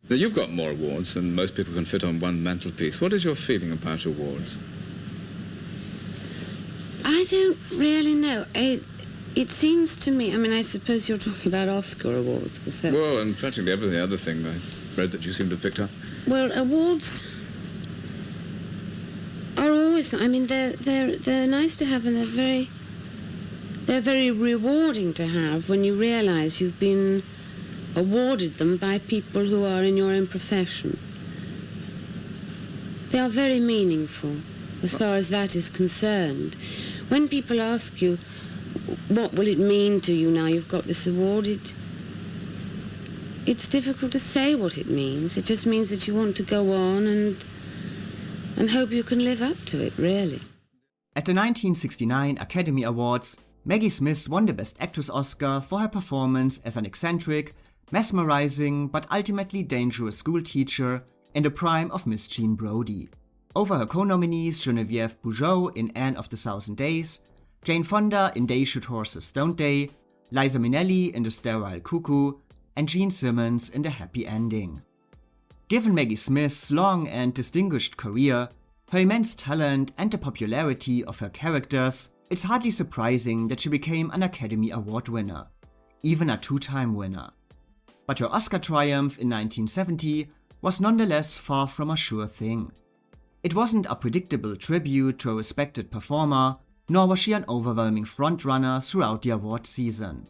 Now, you've got more awards than most people can fit on one mantelpiece. What is your feeling about awards? I don't really know. It seems to me, I mean, I suppose you're talking about Oscar awards. Well, and practically every other thing I read that you seem to have picked up. Well, awards are always, I mean, they're nice to have, and they're very rewarding to have when you realise you've been awarded them by people who are in your own profession. They are very meaningful as far as that is concerned. When people ask you, what will it mean to you now you've got this award, it's difficult to say what it means. It just means that you want to go on and hope you can live up to it, really. At the 1969 Academy Awards, Maggie Smith won the Best Actress Oscar for her performance as an eccentric, mesmerizing but ultimately dangerous schoolteacher in the prime of Miss Jean Brodie, over her co-nominees Geneviève Bujold in Anne of the Thousand Days, Jane Fonda in They Shoot Horses Don't They, Liza Minnelli in The Sterile Cuckoo, and Jean Simmons in The Happy Ending. Given Maggie Smith's long and distinguished career, her immense talent and the popularity of her characters, it's hardly surprising that she became an Academy Award winner, even a two-time winner. But her Oscar triumph in 1970 was nonetheless far from a sure thing. It wasn't a predictable tribute to a respected performer, nor was she an overwhelming frontrunner throughout the award season.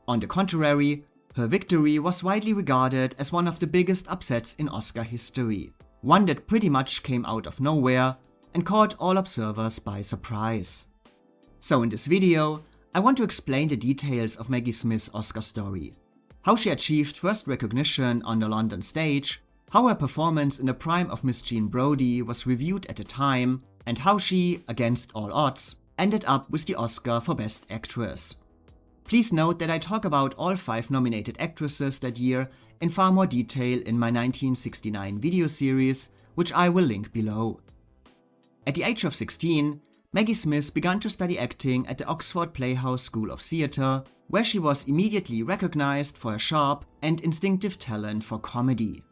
On the contrary, her victory was widely regarded as one of the biggest upsets in Oscar history, one that pretty much came out of nowhere and caught all observers by surprise. So in this video, I want to explain the details of Maggie Smith's Oscar story, how she achieved first recognition on the London stage, how her performance in the prime of Miss Jean Brodie was reviewed at the time, and how she, against all odds, ended up with the Oscar for Best Actress. Please note that I talk about all 5 nominated actresses that year in far more detail in my 1969 video series, which I will link below. At the age of 16, Maggie Smith began to study acting at the Oxford Playhouse School of Theatre, where she was immediately recognized for her sharp and instinctive talent for comedy.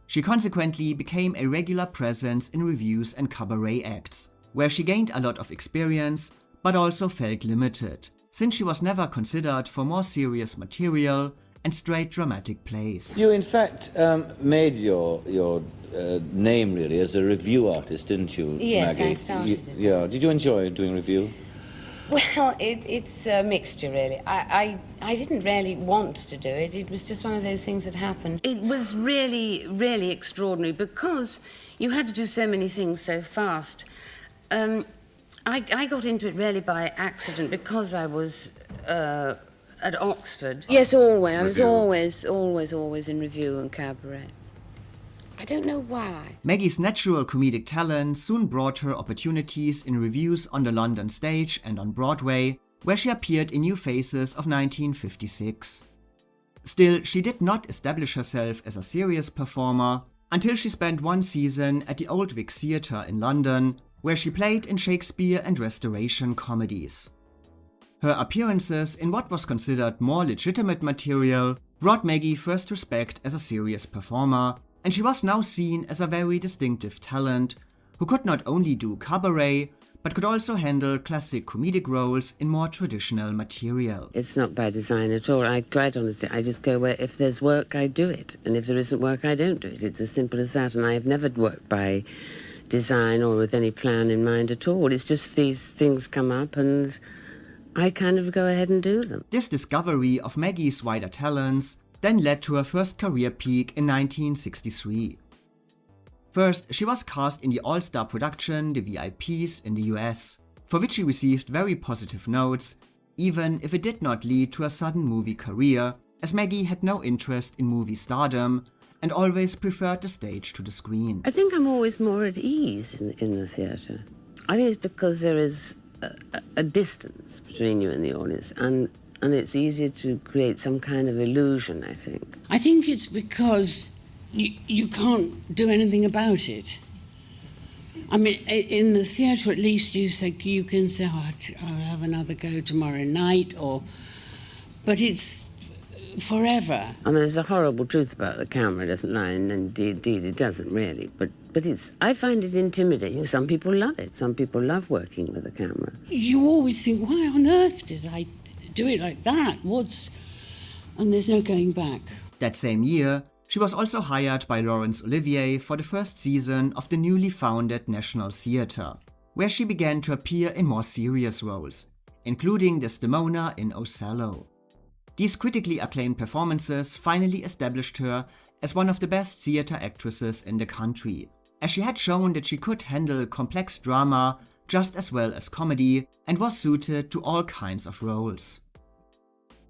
She consequently became a regular presence in revues and cabaret acts, where she gained a lot of experience but also felt limited, since she was never considered for more serious material and straight dramatic plays. You in fact made your name really as a review artist, didn't you, Yes, Maggie? I started it. Yeah, did you enjoy doing review? Well, it's a mixture, really. I didn't really want to do it. It was just one of those things that happened. It was really, really extraordinary because you had to do so many things so fast. I got into it really by accident because I was at Oxford. Yes, always. I was always in review and cabaret. I don't know why. Maggie's natural comedic talent soon brought her opportunities in revues on the London stage and on Broadway, where she appeared in New Faces of 1956. Still, she did not establish herself as a serious performer until she spent one season at the Old Vic Theatre in London, where she played in Shakespeare and Restoration comedies. Her appearances in what was considered more legitimate material brought Maggie first respect as a serious performer, and she was now seen as a very distinctive talent who could not only do cabaret, but could also handle classic comedic roles in more traditional material. It's not by design at all. I quite honestly, I just go where if there's work, I do it. And if there isn't work, I don't do it. It's as simple as that. And I have never worked by design or with any plan in mind at all. It's just these things come up and I kind of go ahead and do them. This discovery of Maggie's wider talents then led to her first career peak in 1963. First, she was cast in the all-star production The VIPs in the US, for which she received very positive notes, even if it did not lead to a sudden movie career, as Maggie had no interest in movie stardom and always preferred the stage to the screen. I think I'm always more at ease in the theatre. I think it's because there is a distance between you and the audience, and it's easier to create some kind of illusion, I think. I think it's because you can't do anything about it. I mean, in the theatre at least you can say, oh, I'll have another go tomorrow night, but it's forever. I mean, there's a horrible truth about the camera, doesn't lie, and indeed it doesn't really. But I find it intimidating. Some people love it. Some people love working with a camera. You always think, why on earth did I do it like that? And there's no going back. That same year, she was also hired by Laurence Olivier for the first season of the newly founded National Theatre, where she began to appear in more serious roles, including Desdemona in Othello. These critically acclaimed performances finally established her as one of the best theatre actresses in the country, as she had shown that she could handle complex drama just as well as comedy and was suited to all kinds of roles.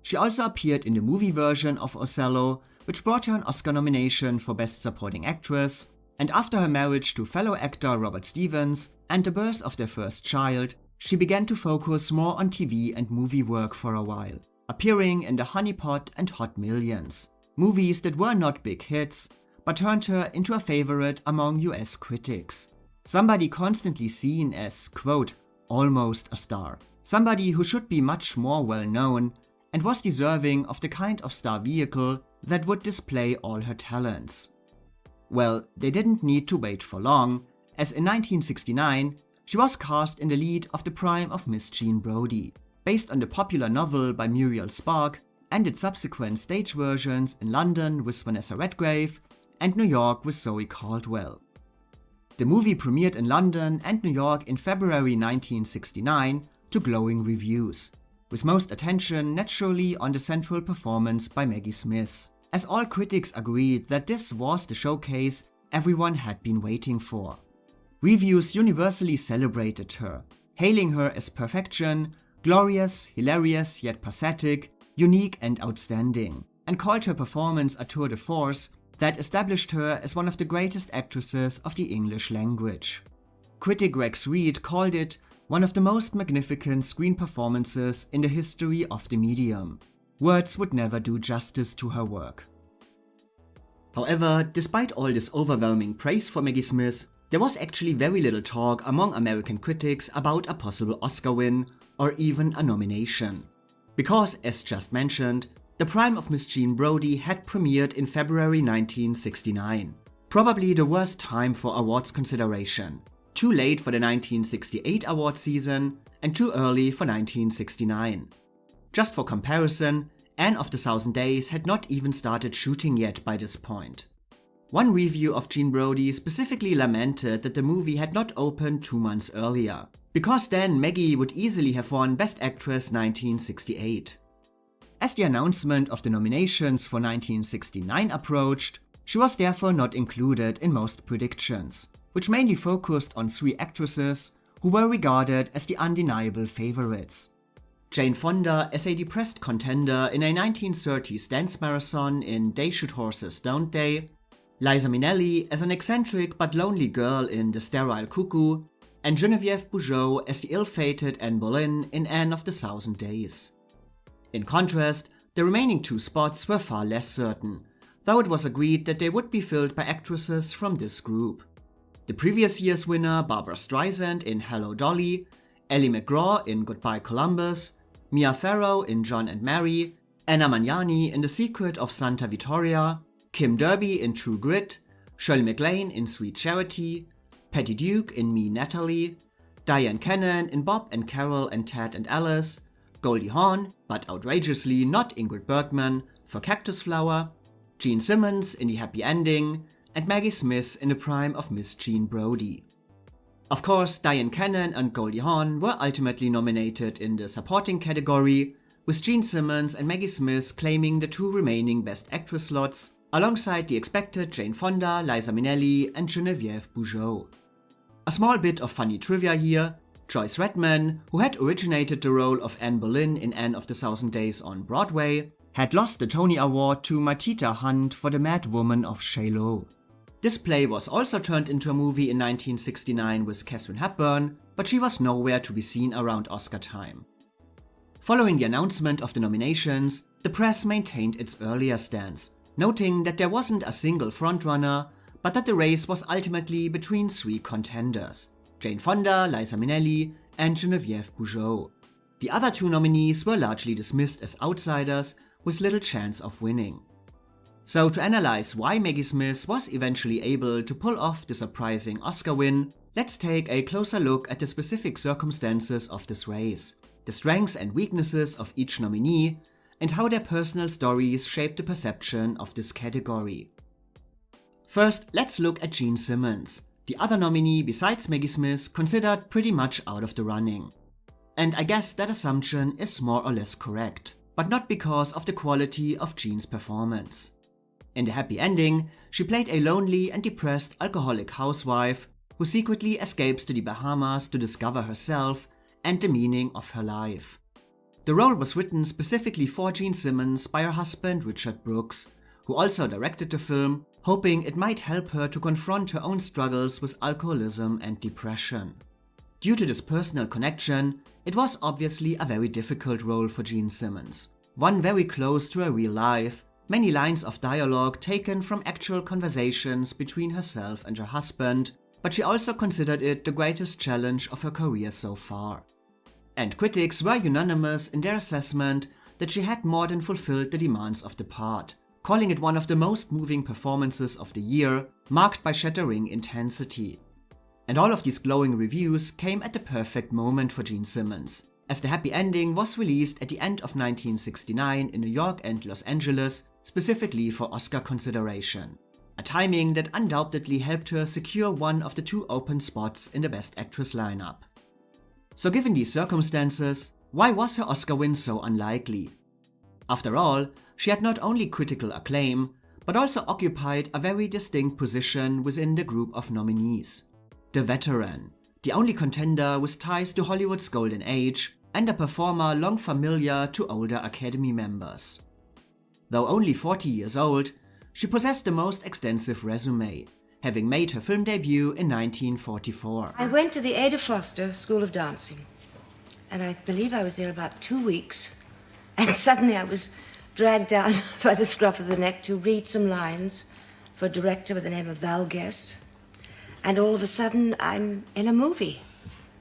She also appeared in the movie version of Othello, which brought her an Oscar nomination for Best Supporting Actress, and after her marriage to fellow actor Robert Stevens and the birth of their first child, she began to focus more on TV and movie work for a while, appearing in The Honey Pot and Hot Millions, movies that were not big hits, but turned her into a favorite among US critics. Somebody constantly seen as, quote, almost a star. Somebody who should be much more well known and was deserving of the kind of star vehicle that would display all her talents. Well, they didn't need to wait for long, as in 1969 she was cast in the lead of The Prime of Miss Jean Brodie, based on the popular novel by Muriel Spark and its subsequent stage versions in London with Vanessa Redgrave and New York with Zoe Caldwell. The movie premiered in London and New York in February 1969 to glowing reviews, with most attention naturally on the central performance by Maggie Smith, as all critics agreed that this was the showcase everyone had been waiting for. Reviews universally celebrated her, hailing her as perfection, glorious, hilarious yet pathetic, unique and outstanding, and called her performance a tour de force that established her as one of the greatest actresses of the English language. Critic Rex Reed called it one of the most magnificent screen performances in the history of the medium. Words would never do justice to her work. However, despite all this overwhelming praise for Maggie Smith, there was actually very little talk among American critics about a possible Oscar win or even a nomination. Because, as just mentioned, The Prime of Miss Jean Brodie had premiered in February 1969. Probably the worst time for awards consideration. Too late for the 1968 award season and too early for 1969. Just for comparison, Anne of the Thousand Days had not even started shooting yet by this point. One review of Jean Brodie specifically lamented that the movie had not opened 2 months earlier, because then Maggie would easily have won Best Actress 1968. As the announcement of the nominations for 1969 approached, she was therefore not included in most predictions, which mainly focused on 3 actresses who were regarded as the undeniable favorites. Jane Fonda as a depressed contender in a 1930s dance marathon in They Shoot Horses, Don't They?, Liza Minnelli as an eccentric but lonely girl in The Sterile Cuckoo, and Geneviève Bujold as the ill-fated Anne Boleyn in Anne of the Thousand Days. In contrast, the remaining 2 spots were far less certain, though it was agreed that they would be filled by actresses from this group. The previous year's winner Barbra Streisand in Hello Dolly, Ally McGraw in Goodbye Columbus, Mia Farrow in John and Mary, Anna Magnani in The Secret of Santa Vittoria, Kim Derby in True Grit, Shirley MacLaine in Sweet Charity, Patty Duke in Me, Natalie, Diane Cannon in Bob and Carol and Ted and Alice, Goldie Hawn, but outrageously not Ingrid Bergman, for Cactus Flower, Jean Simmons in The Happy Ending, and Maggie Smith in The Prime of Miss Jean Brodie. Of course, Diane Cannon and Goldie Hawn were ultimately nominated in the supporting category, with Jean Simmons and Maggie Smith claiming the 2 remaining Best Actress slots, alongside the expected Jane Fonda, Liza Minnelli and Geneviève Bujold. A small bit of funny trivia here: Joyce Redman, who had originated the role of Anne Boleyn in Anne of the Thousand Days on Broadway, had lost the Tony Award to Martita Hunt for The Mad Woman of Shiloh. This play was also turned into a movie in 1969 with Katharine Hepburn, but she was nowhere to be seen around Oscar time. Following the announcement of the nominations, the press maintained its earlier stance, noting that there wasn't a single frontrunner, but that the race was ultimately between 3 contenders: Jane Fonda, Liza Minnelli and Geneviève Bujold. The other 2 nominees were largely dismissed as outsiders, with little chance of winning. So to analyze why Maggie Smith was eventually able to pull off the surprising Oscar win, let's take a closer look at the specific circumstances of this race, the strengths and weaknesses of each nominee, and how their personal stories shaped the perception of this category. First, let's look at Jean Simmons, the other nominee besides Maggie Smith considered pretty much out of the running. And I guess that assumption is more or less correct, but not because of the quality of Jean's performance. In The Happy Ending, she played a lonely and depressed alcoholic housewife who secretly escapes to the Bahamas to discover herself and the meaning of her life. The role was written specifically for Jean Simmons by her husband Richard Brooks, who also directed the film, hoping it might help her to confront her own struggles with alcoholism and depression. Due to this personal connection, it was obviously a very difficult role for Jean Simmons, one very close to her real life, many lines of dialogue taken from actual conversations between herself and her husband, but she also considered it the greatest challenge of her career so far. And critics were unanimous in their assessment that she had more than fulfilled the demands of the part, calling it one of the most moving performances of the year, marked by shattering intensity. And all of these glowing reviews came at the perfect moment for Jean Simmons, as The Happy Ending was released at the end of 1969 in New York and Los Angeles, specifically for Oscar consideration, a timing that undoubtedly helped her secure one of the 2 open spots in the Best Actress lineup. So given these circumstances, why was her Oscar win so unlikely? After all, she had not only critical acclaim, but also occupied a very distinct position within the group of nominees. The veteran, the only contender with ties to Hollywood's golden age, and a performer long familiar to older Academy members. Though only 40 years old, she possessed the most extensive resume, having made her film debut in 1944. I went to the Ada Foster School of Dancing, and I believe I was there about 2 weeks, and suddenly I was dragged down by the scruff of the neck to read some lines for a director by the name of Val Guest, and all of a sudden I'm in a movie,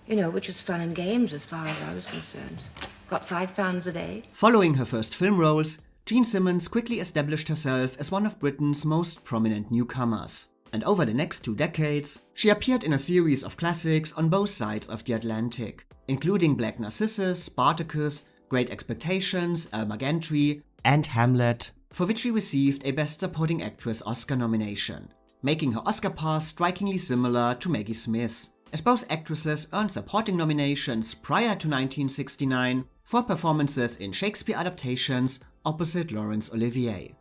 which was fun and games as far as I was concerned. Got £5 a day. Following her first film roles, Jean Simmons quickly established herself as one of Britain's most prominent newcomers. And over the next 2 decades, she appeared in a series of classics on both sides of the Atlantic, including Black Narcissus, Spartacus, Great Expectations, Alma Gantry, and Hamlet, for which she received a Best Supporting Actress Oscar nomination, making her Oscar past strikingly similar to Maggie Smith, as both actresses earned supporting nominations prior to 1969 for performances in Shakespeare adaptations opposite Laurence Olivier.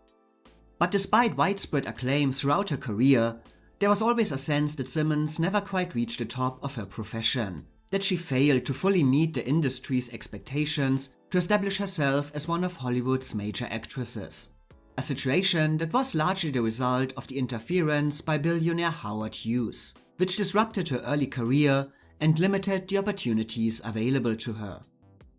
But despite widespread acclaim throughout her career, there was always a sense that Simmons never quite reached the top of her profession, that she failed to fully meet the industry's expectations to establish herself as one of Hollywood's major actresses. A situation that was largely the result of the interference by billionaire Howard Hughes, which disrupted her early career and limited the opportunities available to her.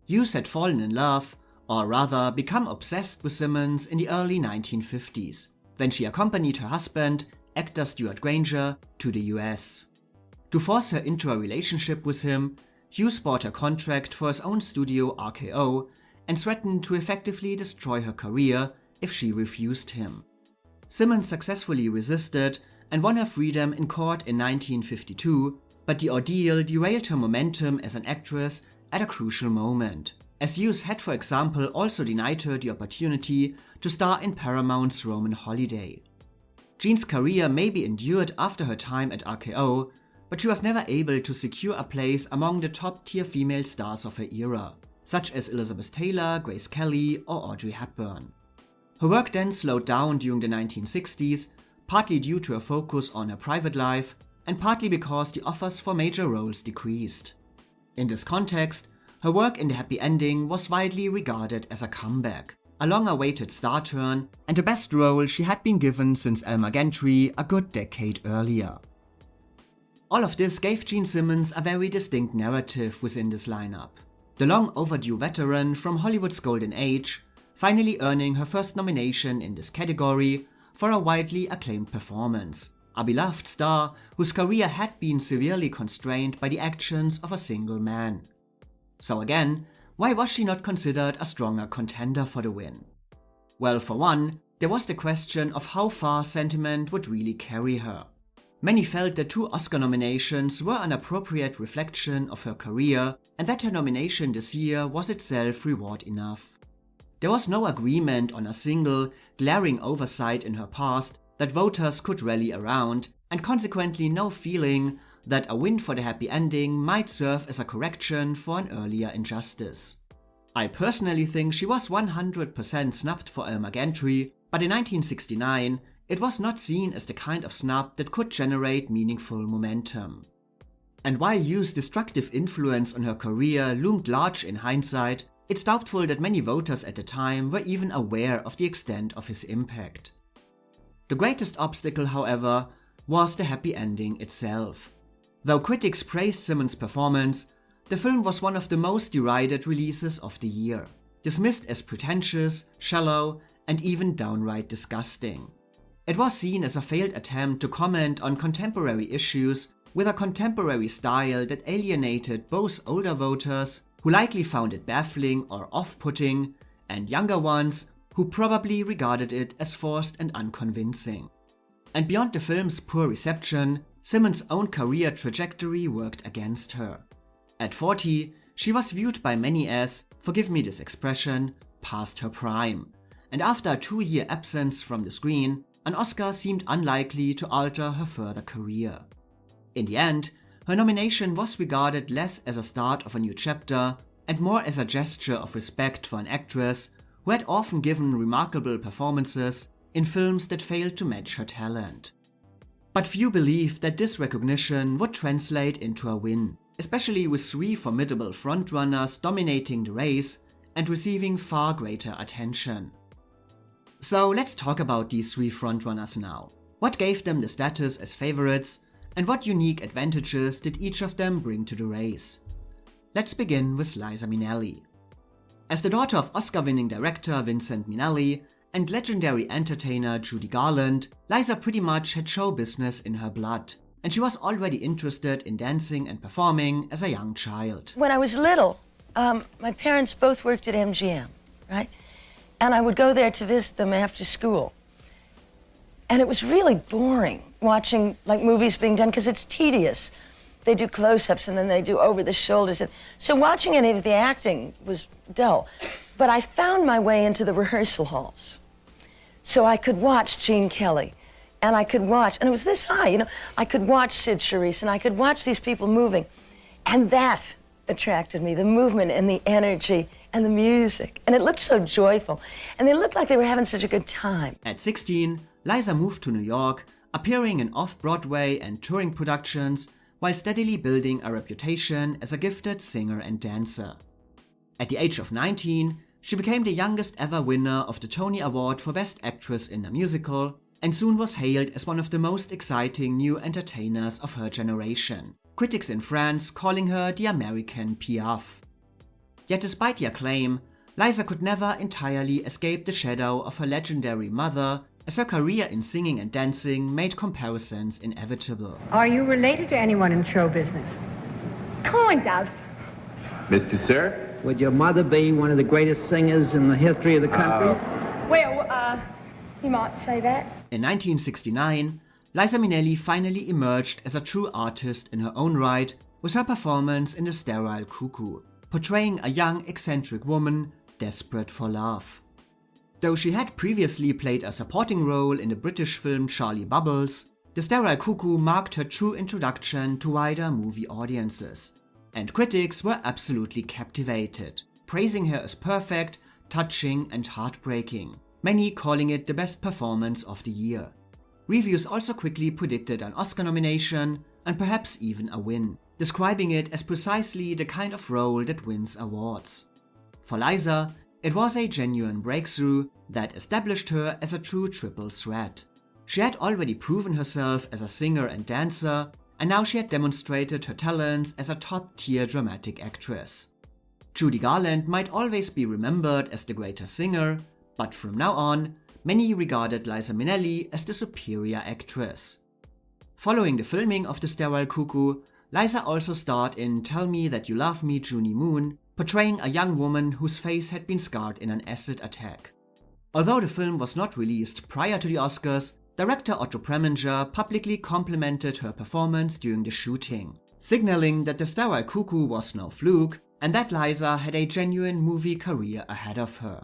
Hughes had fallen in love, or rather become obsessed with Simmons in the early 1950s, when she accompanied her husband, actor Stuart Granger, to the US. To force her into a relationship with him, Hughes bought her contract for his own studio RKO and threatened to effectively destroy her career if she refused him. Simmons successfully resisted and won her freedom in court in 1952, but the ordeal derailed her momentum as an actress at a crucial moment, as Hughes had, for example, also denied her the opportunity to star in Paramount's Roman Holiday. Jean's career maybe endured after her time at RKO, but she was never able to secure a place among the top-tier female stars of her era, such as Elizabeth Taylor, Grace Kelly, or Audrey Hepburn. Her work then slowed down during the 1960s, partly due to her focus on her private life, and partly because the offers for major roles decreased. In this context, her work in The Happy Ending was widely regarded as a comeback, a long-awaited star turn, and the best role she had been given since Alma Gantry a good decade earlier. All of this gave Jean Simmons a very distinct narrative within this lineup. The long-overdue veteran from Hollywood's golden age, finally earning her first nomination in this category for a widely acclaimed performance, a beloved star whose career had been severely constrained by the actions of a single man. So again, why was she not considered a stronger contender for the win? Well, for one, there was the question of how far sentiment would really carry her. Many felt that 2 Oscar nominations were an appropriate reflection of her career and that her nomination this year was itself reward enough. There was no agreement on a single, glaring oversight in her past that voters could rally around, and consequently no feeling that a win for the happy ending might serve as a correction for an earlier injustice. I personally think she was 100% snubbed for Elmer Gantry, but in 1969 it was not seen as the kind of snub that could generate meaningful momentum. And while Yu's destructive influence on her career loomed large in hindsight, it's doubtful that many voters at the time were even aware of the extent of his impact. The greatest obstacle, however, was the happy ending itself. Though critics praised Simmons' performance, the film was one of the most derided releases of the year, dismissed as pretentious, shallow, and even downright disgusting. It was seen as a failed attempt to comment on contemporary issues with a contemporary style that alienated both older voters, who likely found it baffling or off-putting, and younger ones who probably regarded it as forced and unconvincing. And beyond the film's poor reception, Simmons' own career trajectory worked against her. At 40, she was viewed by many as, forgive me this expression, past her prime, and after a 2-year absence from the screen, an Oscar seemed unlikely to alter her further career. In the end, her nomination was regarded less as a start of a new chapter and more as a gesture of respect for an actress who had often given remarkable performances in films that failed to match her talent. But few believed that this recognition would translate into a win, especially with 3 formidable frontrunners dominating the race and receiving far greater attention. So let's talk about these 3 frontrunners now. What gave them the status as favorites, and what unique advantages did each of them bring to the race? Let's begin with Liza Minnelli. As the daughter of Oscar-winning director Vincent Minnelli and legendary entertainer Judy Garland, Liza pretty much had show business in her blood, and she was already interested in dancing and performing as a young child. When I was little, my parents both worked at MGM, right? And I would go there to visit them after school. And it was really boring watching like movies being done because it's tedious. They do close-ups and then they do over the shoulders. And so watching any of the acting was dull. But I found my way into the rehearsal halls. So I could watch Gene Kelly and I could watch, and it was this high, you know, I could watch Sid Charisse and I could watch these people moving. And that attracted me, the movement and the energy and the music. And it looked so joyful. And they looked like they were having such a good time. At 16, Liza moved to New York, appearing in off-Broadway and touring productions while steadily building a reputation as a gifted singer and dancer. At the age of 19, she became the youngest ever winner of the Tony Award for Best Actress in a Musical, and soon was hailed as one of the most exciting new entertainers of her generation, critics in France calling her the American Piaf. Yet despite the acclaim, Liza could never entirely escape the shadow of her legendary mother, as her career in singing and dancing made comparisons inevitable. Are you related to anyone in show business? Kind of. Mr. Sir? Would your mother be one of the greatest singers in the history of the country? You might say that. In 1969, Liza Minnelli finally emerged as a true artist in her own right with her performance in The Sterile Cuckoo, portraying a young, eccentric woman desperate for love. Though she had previously played a supporting role in the British film Charlie Bubbles, The Sterile Cuckoo marked her true introduction to wider movie audiences, and critics were absolutely captivated, praising her as perfect, touching and heartbreaking, many calling it the best performance of the year. Reviews also quickly predicted an Oscar nomination and perhaps even a win, describing it as precisely the kind of role that wins awards. For Liza, it was a genuine breakthrough that established her as a true triple threat. She had already proven herself as a singer and dancer, and now she had demonstrated her talents as a top-tier dramatic actress. Judy Garland might always be remembered as the greater singer, but from now on, many regarded Liza Minnelli as the superior actress. Following the filming of The Sterile Cuckoo, Liza also starred in Tell Me That You Love Me, Junie Moon, portraying a young woman whose face had been scarred in an acid attack. Although the film was not released prior to the Oscars, director Otto Preminger publicly complimented her performance during the shooting, signaling that the Sterile Cuckoo was no fluke and that Liza had a genuine movie career ahead of her.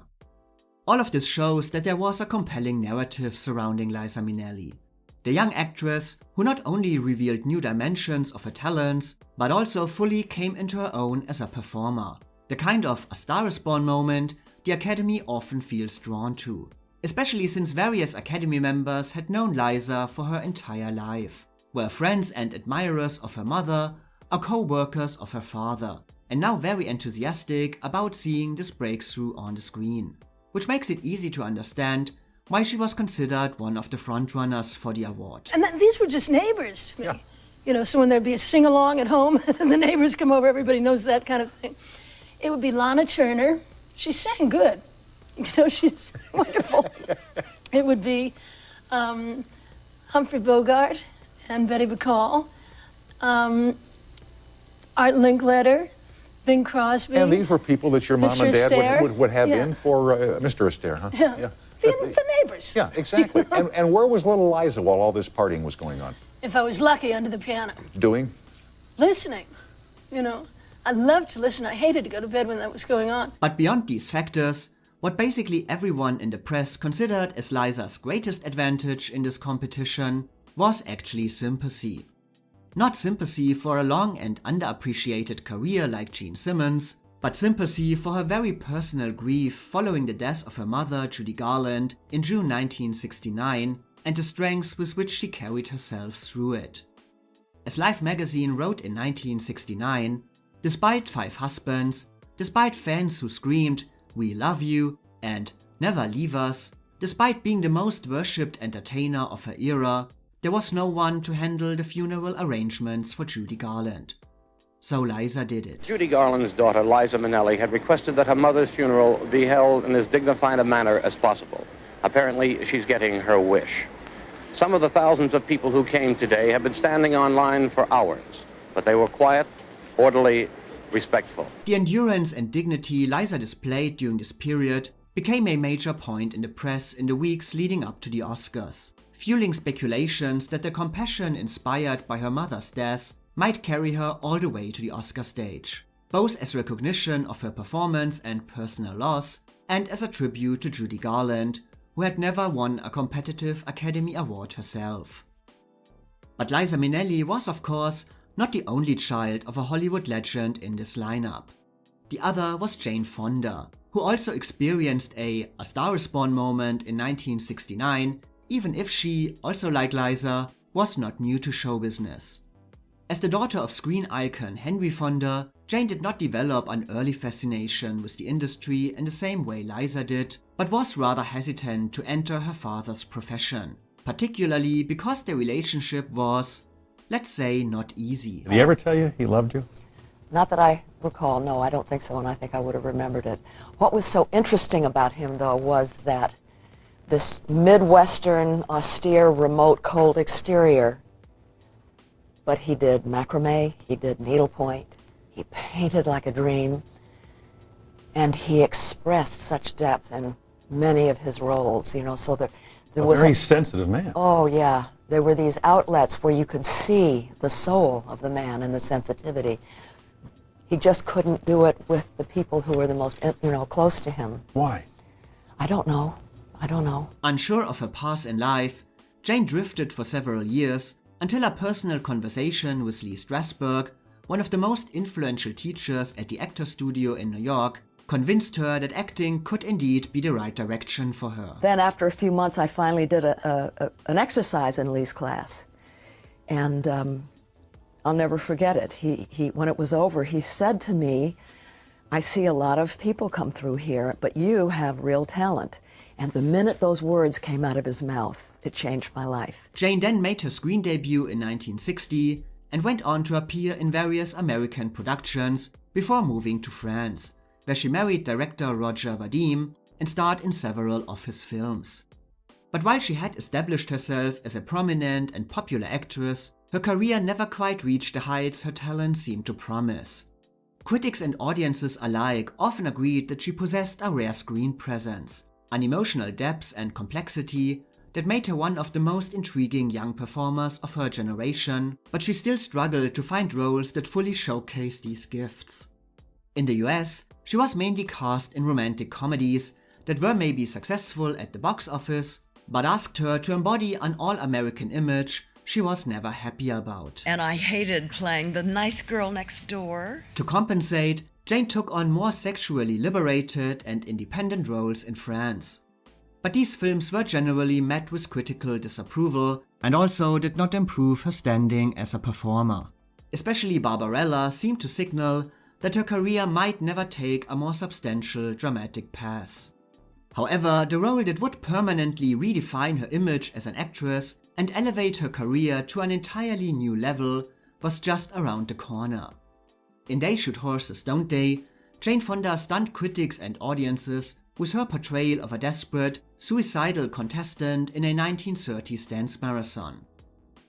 All of this shows that there was a compelling narrative surrounding Liza Minnelli. The young actress, who not only revealed new dimensions of her talents, but also fully came into her own as a performer. The kind of A Star is Born moment the Academy often feels drawn to, especially since various Academy members had known Liza for her entire life, were friends and admirers of her mother, or co-workers of her father, and now very enthusiastic about seeing this breakthrough on the screen, which makes it easy to understand why she was considered one of the frontrunners for the award. And these were just neighbors to me. Yeah. You know, so when there'd be a sing-along at home and the neighbors come over, everybody knows that kind of thing. It would be Lana Turner. She sang good. You know, she's wonderful. It would be Humphrey Bogart and Betty Bacall, Art Linkletter, Bing Crosby. And these were people that your mom Mr. and dad Astaire. would have in for Mr. Astaire, huh? Yeah. The neighbors. Yeah, exactly. And where was little Liza while all this partying was going on? If I was lucky, under the piano. Doing? Listening. You know, I loved to listen. I hated to go to bed when that was going on. But beyond these factors, what basically everyone in the press considered as Liza's greatest advantage in this competition was actually sympathy. Not sympathy for a long and underappreciated career like Jean Simmons, but sympathy for her very personal grief following the death of her mother, Judy Garland, in June 1969, and the strength with which she carried herself through it. As Life magazine wrote in 1969, despite 5 husbands, despite fans who screamed, "We love you," and "Never leave us," despite being the most worshipped entertainer of her era, there was no one to handle the funeral arrangements for Judy Garland. So Liza did it. Judy Garland's daughter, Liza Minnelli, had requested that her mother's funeral be held in as dignified a manner as possible. Apparently, she's getting her wish. Some of the thousands of people who came today have been standing on line for hours, but they were quiet, orderly, respectful. The endurance and dignity Liza displayed during this period became a major point in the press in the weeks leading up to the Oscars, fueling speculations that the compassion inspired by her mother's death might carry her all the way to the Oscar stage, both as recognition of her performance and personal loss, and as a tribute to Judy Garland, who had never won a competitive Academy Award herself. But Liza Minnelli was, of course, not the only child of a Hollywood legend in this lineup. The other was Jane Fonda, who also experienced a Star is Born moment in 1969, even if she, also like Liza, was not new to show business. As the daughter of screen icon Henry Fonda, Jane did not develop an early fascination with the industry in the same way Liza did, but was rather hesitant to enter her father's profession, particularly because their relationship was, let's say, not easy. Did he ever tell you he loved you? Not that I recall, no, I don't think so, and I think I would have remembered it. What was so interesting about him, though, was that this Midwestern, austere, remote, cold exterior, but he did macrame, he did needlepoint, he painted like a dream, and he expressed such depth in many of his roles, you know, so there was a very sensitive man. Oh, yeah. There were these outlets where you could see the soul of the man and the sensitivity. He just couldn't do it with the people who were the most, you know, close to him. Why? I don't know. Unsure of her path in life, Jane drifted for several years until a personal conversation with Lee Strasberg, one of the most influential teachers at the Actors Studio in New York, convinced her that acting could indeed be the right direction for her. Then after a few months, I finally did an exercise in Lee's class. And I'll never forget it. He, when it was over, he said to me, "I see a lot of people come through here, but you have real talent." And the minute those words came out of his mouth, it changed my life. Jane then made her screen debut in 1960 and went on to appear in various American productions before moving to France, where she married director Roger Vadim and starred in several of his films. But while she had established herself as a prominent and popular actress, her career never quite reached the heights her talent seemed to promise. Critics and audiences alike often agreed that she possessed a rare screen presence, an emotional depth and complexity that made her one of the most intriguing young performers of her generation, but she still struggled to find roles that fully showcase these gifts. In the US, she was mainly cast in romantic comedies that were maybe successful at the box office, but asked her to embody an all-American image she was never happy about. And I hated playing the nice girl next door. To compensate, Jane took on more sexually liberated and independent roles in France. But these films were generally met with critical disapproval and also did not improve her standing as a performer. Especially Barbarella seemed to signal that her career might never take a more substantial dramatic path. However, the role that would permanently redefine her image as an actress and elevate her career to an entirely new level was just around the corner. In They Shoot Horses, Don't They?, Jane Fonda stunned critics and audiences with her portrayal of a desperate, suicidal contestant in a 1930s dance marathon.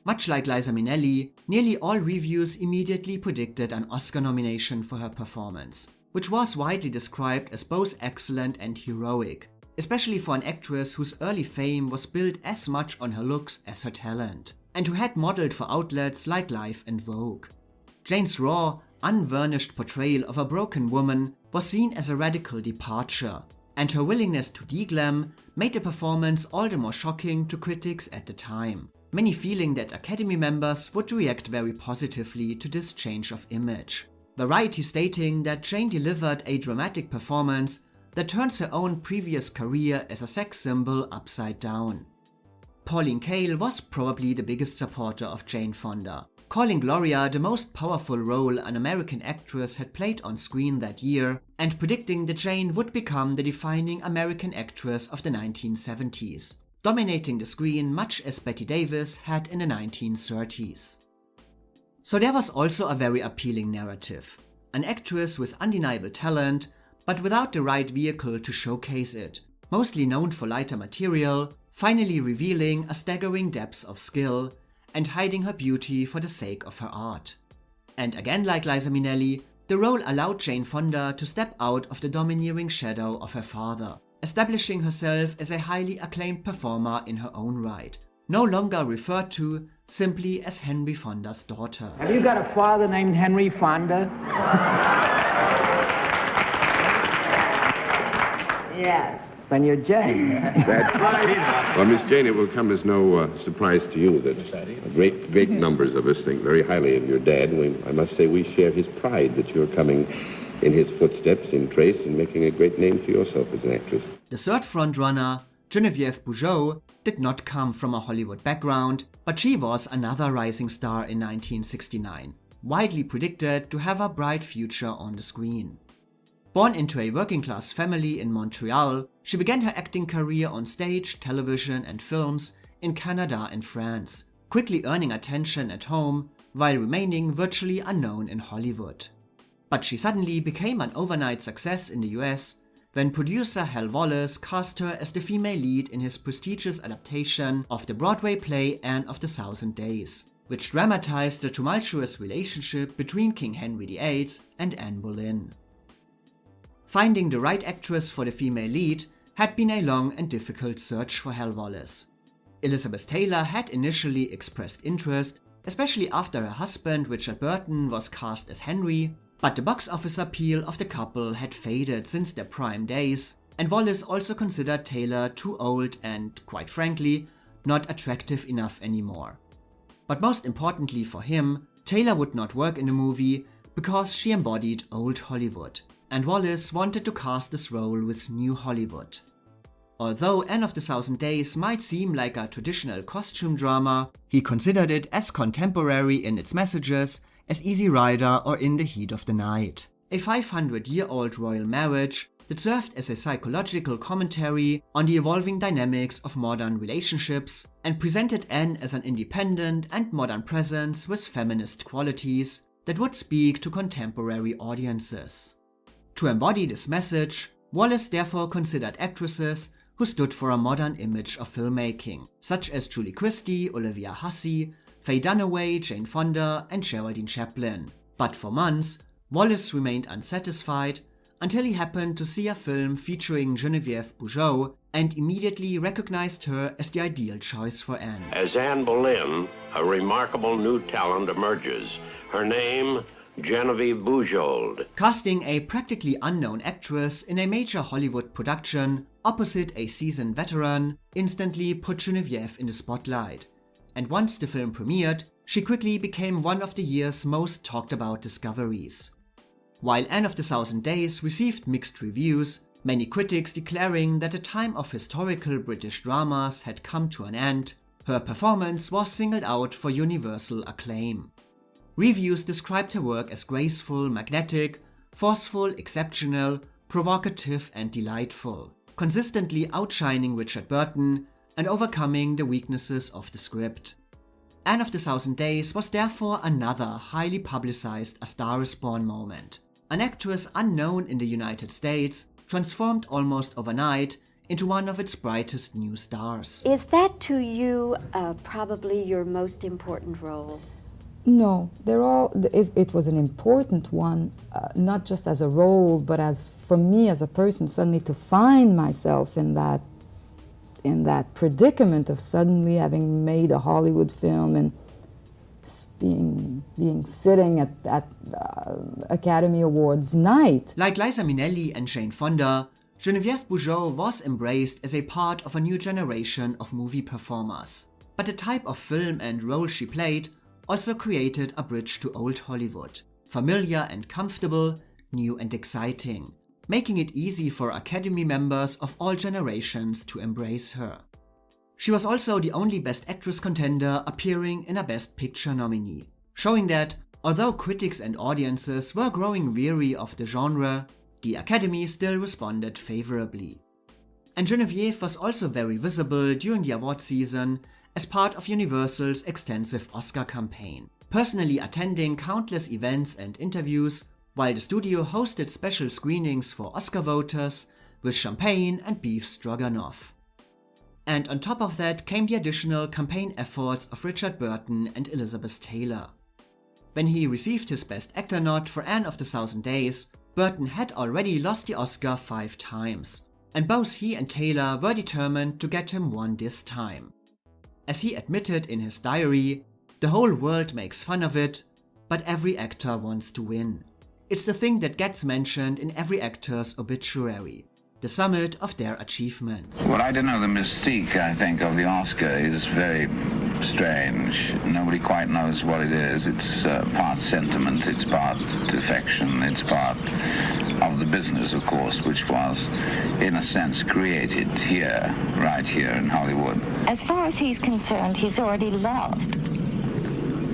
Much like Liza Minnelli, nearly all reviews immediately predicted an Oscar nomination for her performance, which was widely described as both excellent and heroic, especially for an actress whose early fame was built as much on her looks as her talent, and who had modeled for outlets like Life and Vogue. Jane's raw, unvarnished portrayal of a broken woman was seen as a radical departure, and her willingness to deglam made the performance all the more shocking to critics at the time, many feeling that Academy members would react very positively to this change of image. Variety stating that Jane delivered a dramatic performance that turns her own previous career as a sex symbol upside down. Pauline Kael was probably the biggest supporter of Jane Fonda, calling Gloria the most powerful role an American actress had played on screen that year, and predicting that Jane would become the defining American actress of the 1970s, dominating the screen much as Bette Davis had in the 1930s. So there was also a very appealing narrative, an actress with undeniable talent, but without the right vehicle to showcase it, mostly known for lighter material, finally revealing a staggering depth of skill, and hiding her beauty for the sake of her art. And again, like Liza Minnelli, the role allowed Jane Fonda to step out of the domineering shadow of her father, establishing herself as a highly acclaimed performer in her own right, no longer referred to simply as Henry Fonda's daughter. Have you got a father named Henry Fonda? Yes. Then you're Jane. Well, Miss Jane, it will come as no surprise to you that great numbers of us think very highly of your dad. I must say we share his pride that you're coming in his footsteps in trace and making a great name for yourself as an actress. The third frontrunner, Geneviève Bujold, did not come from a Hollywood background, but she was another rising star in 1969, widely predicted to have a bright future on the screen. Born into a working-class family in Montreal, she began her acting career on stage, television and films in Canada and France, quickly earning attention at home while remaining virtually unknown in Hollywood. But she suddenly became an overnight success in the US when producer Hal Wallace cast her as the female lead in his prestigious adaptation of the Broadway play Anne of the Thousand Days, which dramatized the tumultuous relationship between King Henry VIII and Anne Boleyn. Finding the right actress for the female lead had been a long and difficult search for Hal Wallace. Elizabeth Taylor had initially expressed interest, especially after her husband Richard Burton was cast as Henry, but the box office appeal of the couple had faded since their prime days, and Wallace also considered Taylor too old and, quite frankly, not attractive enough anymore. But most importantly for him, Taylor would not work in the movie because she embodied old Hollywood, and Wallace wanted to cast this role with new Hollywood. Although Anne of the Thousand Days might seem like a traditional costume drama, he considered it as contemporary in its messages as Easy Rider or In the Heat of the Night, a 500-year-old royal marriage that served as a psychological commentary on the evolving dynamics of modern relationships and presented Anne as an independent and modern presence with feminist qualities that would speak to contemporary audiences. To embody this message, Wallace therefore considered actresses who stood for a modern image of filmmaking, such as Julie Christie, Olivia Hussey, Faye Dunaway, Jane Fonda and Geraldine Chaplin. But for months, Wallace remained unsatisfied until he happened to see a film featuring Geneviève Bujold and immediately recognized her as the ideal choice for Anne. As Anne Boleyn, a remarkable new talent emerges. Her name, Geneviève Bujold. Casting a practically unknown actress in a major Hollywood production opposite a seasoned veteran instantly put Geneviève in the spotlight. And once the film premiered, she quickly became one of the year's most talked about discoveries. While Anne of the Thousand Days received mixed reviews, many critics declaring that the time of historical British dramas had come to an end, her performance was singled out for universal acclaim. Reviews described her work as graceful, magnetic, forceful, exceptional, provocative and delightful, consistently outshining Richard Burton and overcoming the weaknesses of the script. Anne of the Thousand Days was therefore another highly publicized A Star is Born moment. An actress unknown in the United States transformed almost overnight into one of its brightest new stars. Is that to you probably your most important role? No, it was an important one, not just as a role, but as for me as a person, suddenly to find myself in that predicament of suddenly having made a Hollywood film and being sitting at Academy Awards night. Like Liza Minnelli and Jane Fonda, Geneviève Bujold was embraced as a part of a new generation of movie performers. But the type of film and role she played also created a bridge to old Hollywood, familiar and comfortable, new and exciting, making it easy for Academy members of all generations to embrace her. She was also the only Best Actress contender appearing in a Best Picture nominee, showing that, although critics and audiences were growing weary of the genre, the Academy still responded favorably. And Geneviève was also very visible during the award season as part of Universal's extensive Oscar campaign, personally attending countless events and interviews, while the studio hosted special screenings for Oscar voters with champagne and beef stroganoff. And on top of that came the additional campaign efforts of Richard Burton and Elizabeth Taylor. When he received his Best Actor nod for Anne of the Thousand Days, Burton had already lost the Oscar 5 times, and both he and Taylor were determined to get him one this time. As he admitted in his diary, "The whole world makes fun of it, but every actor wants to win. It's the thing that gets mentioned in every actor's obituary, the summit of their achievements." Well, I don't know, the mystique, I think, of the Oscar is very strange. Nobody quite knows what it is. It's part sentiment, it's part affection, it's part of the business, of course, which was, in a sense, created here, right here in Hollywood. As far as he's concerned, he's already lost.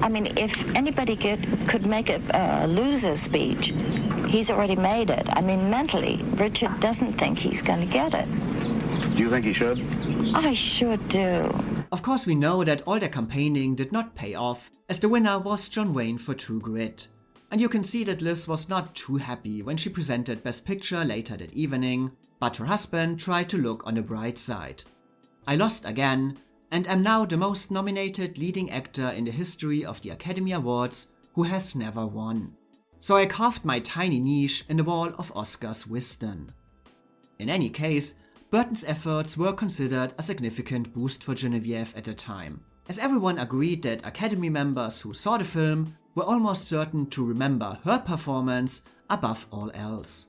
I mean, if anybody could make a loser speech, he's already made it. I mean, mentally, Richard doesn't think he's going to get it. Do you think he should? I sure do. Of course, we know that all their campaigning did not pay off, as the winner was John Wayne for True Grit. And you can see that Liz was not too happy when she presented Best Picture later that evening, but her husband tried to look on the bright side. "I lost again, and am now the most nominated leading actor in the history of the Academy Awards who has never won. So I carved my tiny niche in the wall of Oscar's wisdom." In any case, Burton's efforts were considered a significant boost for Geneviève at the time, as everyone agreed that Academy members who saw the film were almost certain to remember her performance above all else.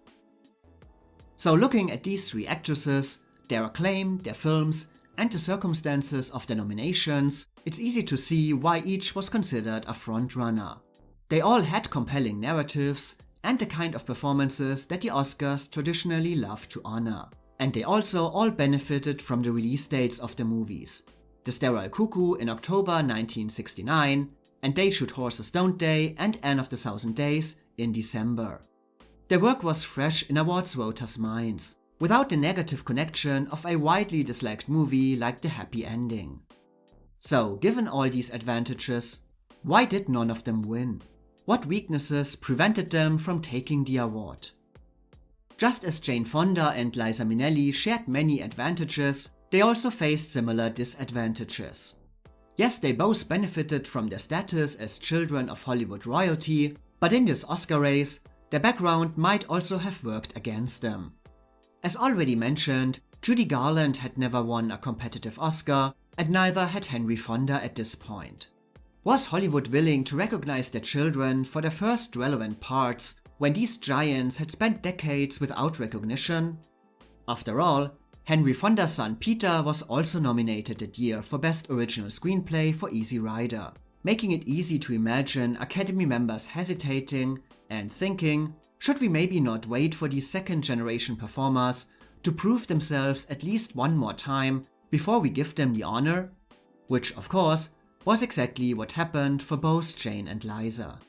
So looking at these 3 actresses, their acclaim, their films, and the circumstances of their nominations, it's easy to see why each was considered a frontrunner. They all had compelling narratives and the kind of performances that the Oscars traditionally love to honor. And they also all benefited from the release dates of the movies. The Sterile Cuckoo in October 1969, and They Shoot Horses Don't They and Anne of the Thousand Days in December. Their work was fresh in awards voters' minds, without the negative connection of a widely disliked movie like The Happy Ending. So, given all these advantages, why did none of them win? What weaknesses prevented them from taking the award? Just as Jane Fonda and Liza Minnelli shared many advantages, they also faced similar disadvantages. Yes, they both benefited from their status as children of Hollywood royalty, but in this Oscar race, their background might also have worked against them. As already mentioned, Judy Garland had never won a competitive Oscar, and neither had Henry Fonda at this point. Was Hollywood willing to recognize their children for their first relevant parts when these giants had spent decades without recognition? After all, Henry Fonda's son Peter was also nominated that year for Best Original Screenplay for Easy Rider, making it easy to imagine Academy members hesitating and thinking, should we maybe not wait for these second-generation performers to prove themselves at least one more time before we give them the honor? Which, of course, was exactly what happened for both Jane and Liza.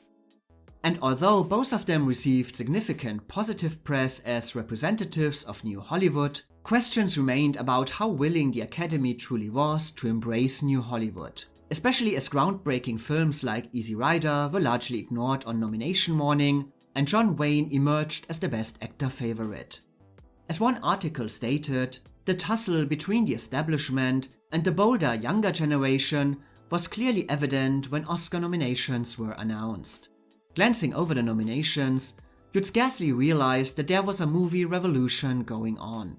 And although both of them received significant positive press as representatives of New Hollywood, questions remained about how willing the Academy truly was to embrace New Hollywood, especially as groundbreaking films like Easy Rider were largely ignored on nomination morning, and John Wayne emerged as the Best Actor favorite. As one article stated, the tussle between the establishment and the bolder younger generation was clearly evident when Oscar nominations were announced. Glancing over the nominations, you'd scarcely realize that there was a movie revolution going on.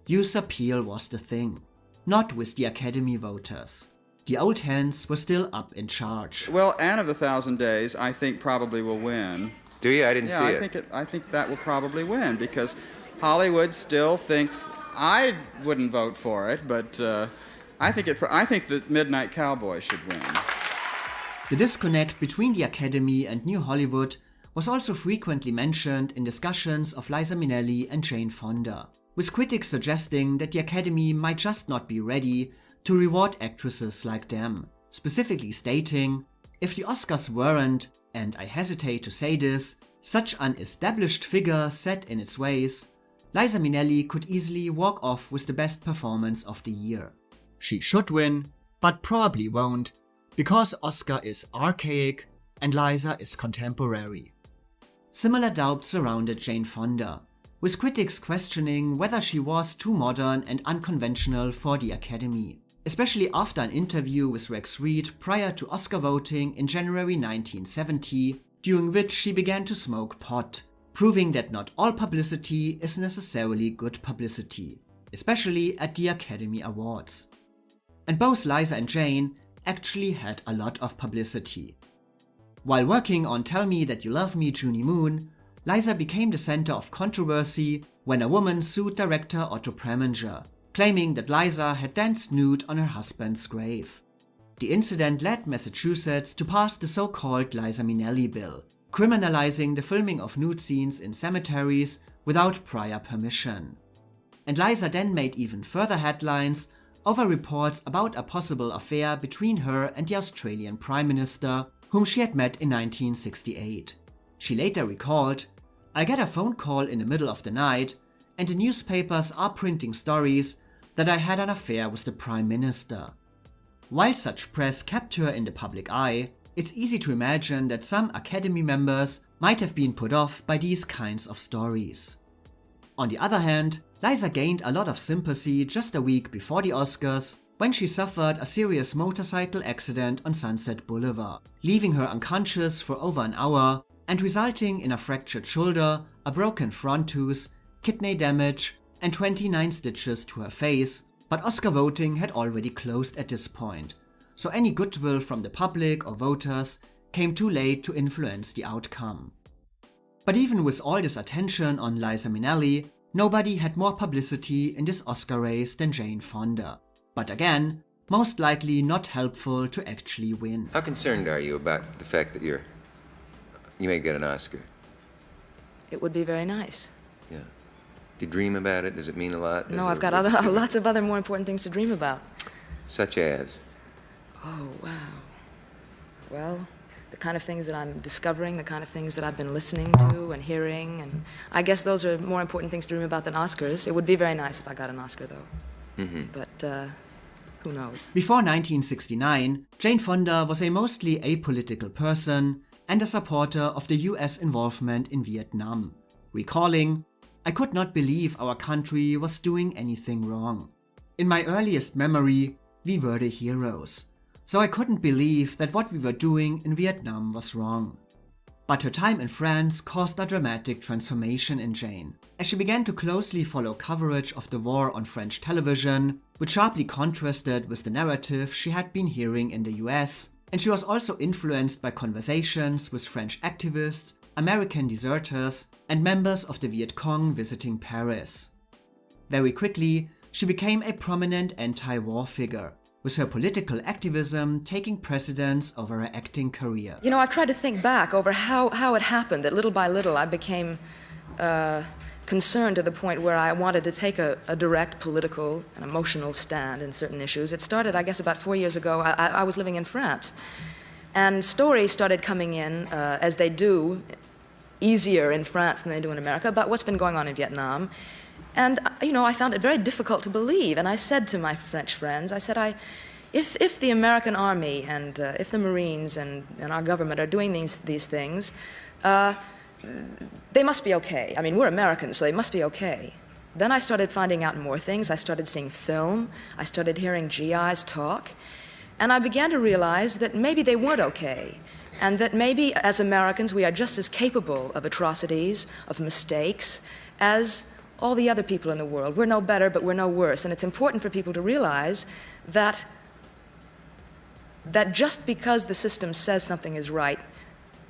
Youth appeal was the thing, not with the Academy voters. The old hands were still up in charge. Well, Anne of the Thousand Days, I think, probably will win. Do you? I didn't see it. I think that will probably win because Hollywood still thinks I wouldn't vote for it, but I think that Midnight Cowboy should win. The disconnect between the Academy and New Hollywood was also frequently mentioned in discussions of Liza Minnelli and Jane Fonda, with critics suggesting that the Academy might just not be ready to reward actresses like them, specifically stating, if the Oscars weren't, and I hesitate to say this, such an established figure set in its ways, Liza Minnelli could easily walk off with the best performance of the year. She should win, but probably won't, because Oscar is archaic and Liza is contemporary. Similar doubts surrounded Jane Fonda, with critics questioning whether she was too modern and unconventional for the Academy, especially after an interview with Rex Reed prior to Oscar voting in January 1970, during which she began to smoke pot, proving that not all publicity is necessarily good publicity, especially at the Academy Awards. And both Liza and Jane actually had a lot of publicity. While working on Tell Me That You Love Me, Junie Moon, Liza became the center of controversy when a woman sued director Otto Preminger, claiming that Liza had danced nude on her husband's grave. The incident led Massachusetts to pass the so-called Liza Minnelli Bill, criminalizing the filming of nude scenes in cemeteries without prior permission. And Liza then made even further headlines over reports about a possible affair between her and the Australian Prime Minister, whom she had met in 1968. She later recalled, "I get a phone call in the middle of the night, and the newspapers are printing stories that I had an affair with the Prime Minister." While such press kept her in the public eye, it's easy to imagine that some Academy members might have been put off by these kinds of stories. On the other hand, Liza gained a lot of sympathy just a week before the Oscars when she suffered a serious motorcycle accident on Sunset Boulevard, leaving her unconscious for over an hour and resulting in a fractured shoulder, a broken front tooth, kidney damage, and 29 stitches to her face, but Oscar voting had already closed at this point, so any goodwill from the public or voters came too late to influence the outcome. But even with all this attention on Liza Minnelli, nobody had more publicity in this Oscar race than Jane Fonda. But again, most likely not helpful to actually win. How concerned are you about the fact that you may get an Oscar? It would be very nice. Yeah. Do you dream about it? Does it mean a lot? No, I've got lots of other more important things to dream about. Such as? Oh, wow. Well, the kind of things that I'm discovering, the kind of things that I've been listening to and hearing, and I guess those are more important things to dream about than Oscars. It would be very nice if I got an Oscar, though. Mm-hmm. But who knows? Before 1969, Jane Fonda was a mostly apolitical person and a supporter of the US involvement in Vietnam, recalling, "I could not believe our country was doing anything wrong. In my earliest memory, we were the heroes. So I couldn't believe that what we were doing in Vietnam was wrong. But her time in France caused a dramatic transformation in Jane, as she began to closely follow coverage of the war on French television, which sharply contrasted with the narrative she had been hearing in the US, and she was also influenced by conversations with French activists, American deserters, and members of the Viet Cong visiting Paris. Very quickly, she became a prominent anti-war figure, with her political activism taking precedence over her acting career. You know, I've tried to think back over how it happened that little by little I became concerned to the point where I wanted to take a direct political and emotional stand in certain issues. It started, I guess, about 4 years ago. I was living in France, and stories started coming in, as they do, easier in France than they do in America, about what's been going on in Vietnam. And, you know, I found it very difficult to believe. And I said to my French friends, I said, if the American Army and if the Marines and our government are doing these things, they must be okay. I mean, we're Americans, so they must be okay. Then I started finding out more things. I started seeing film. I started hearing GIs talk. And I began to realize that maybe they weren't okay. And that maybe, as Americans, we are just as capable of atrocities, of mistakes, as all the other people in the world. We're no better, but we're no worse. And it's important for people to realize that just because the system says something is right,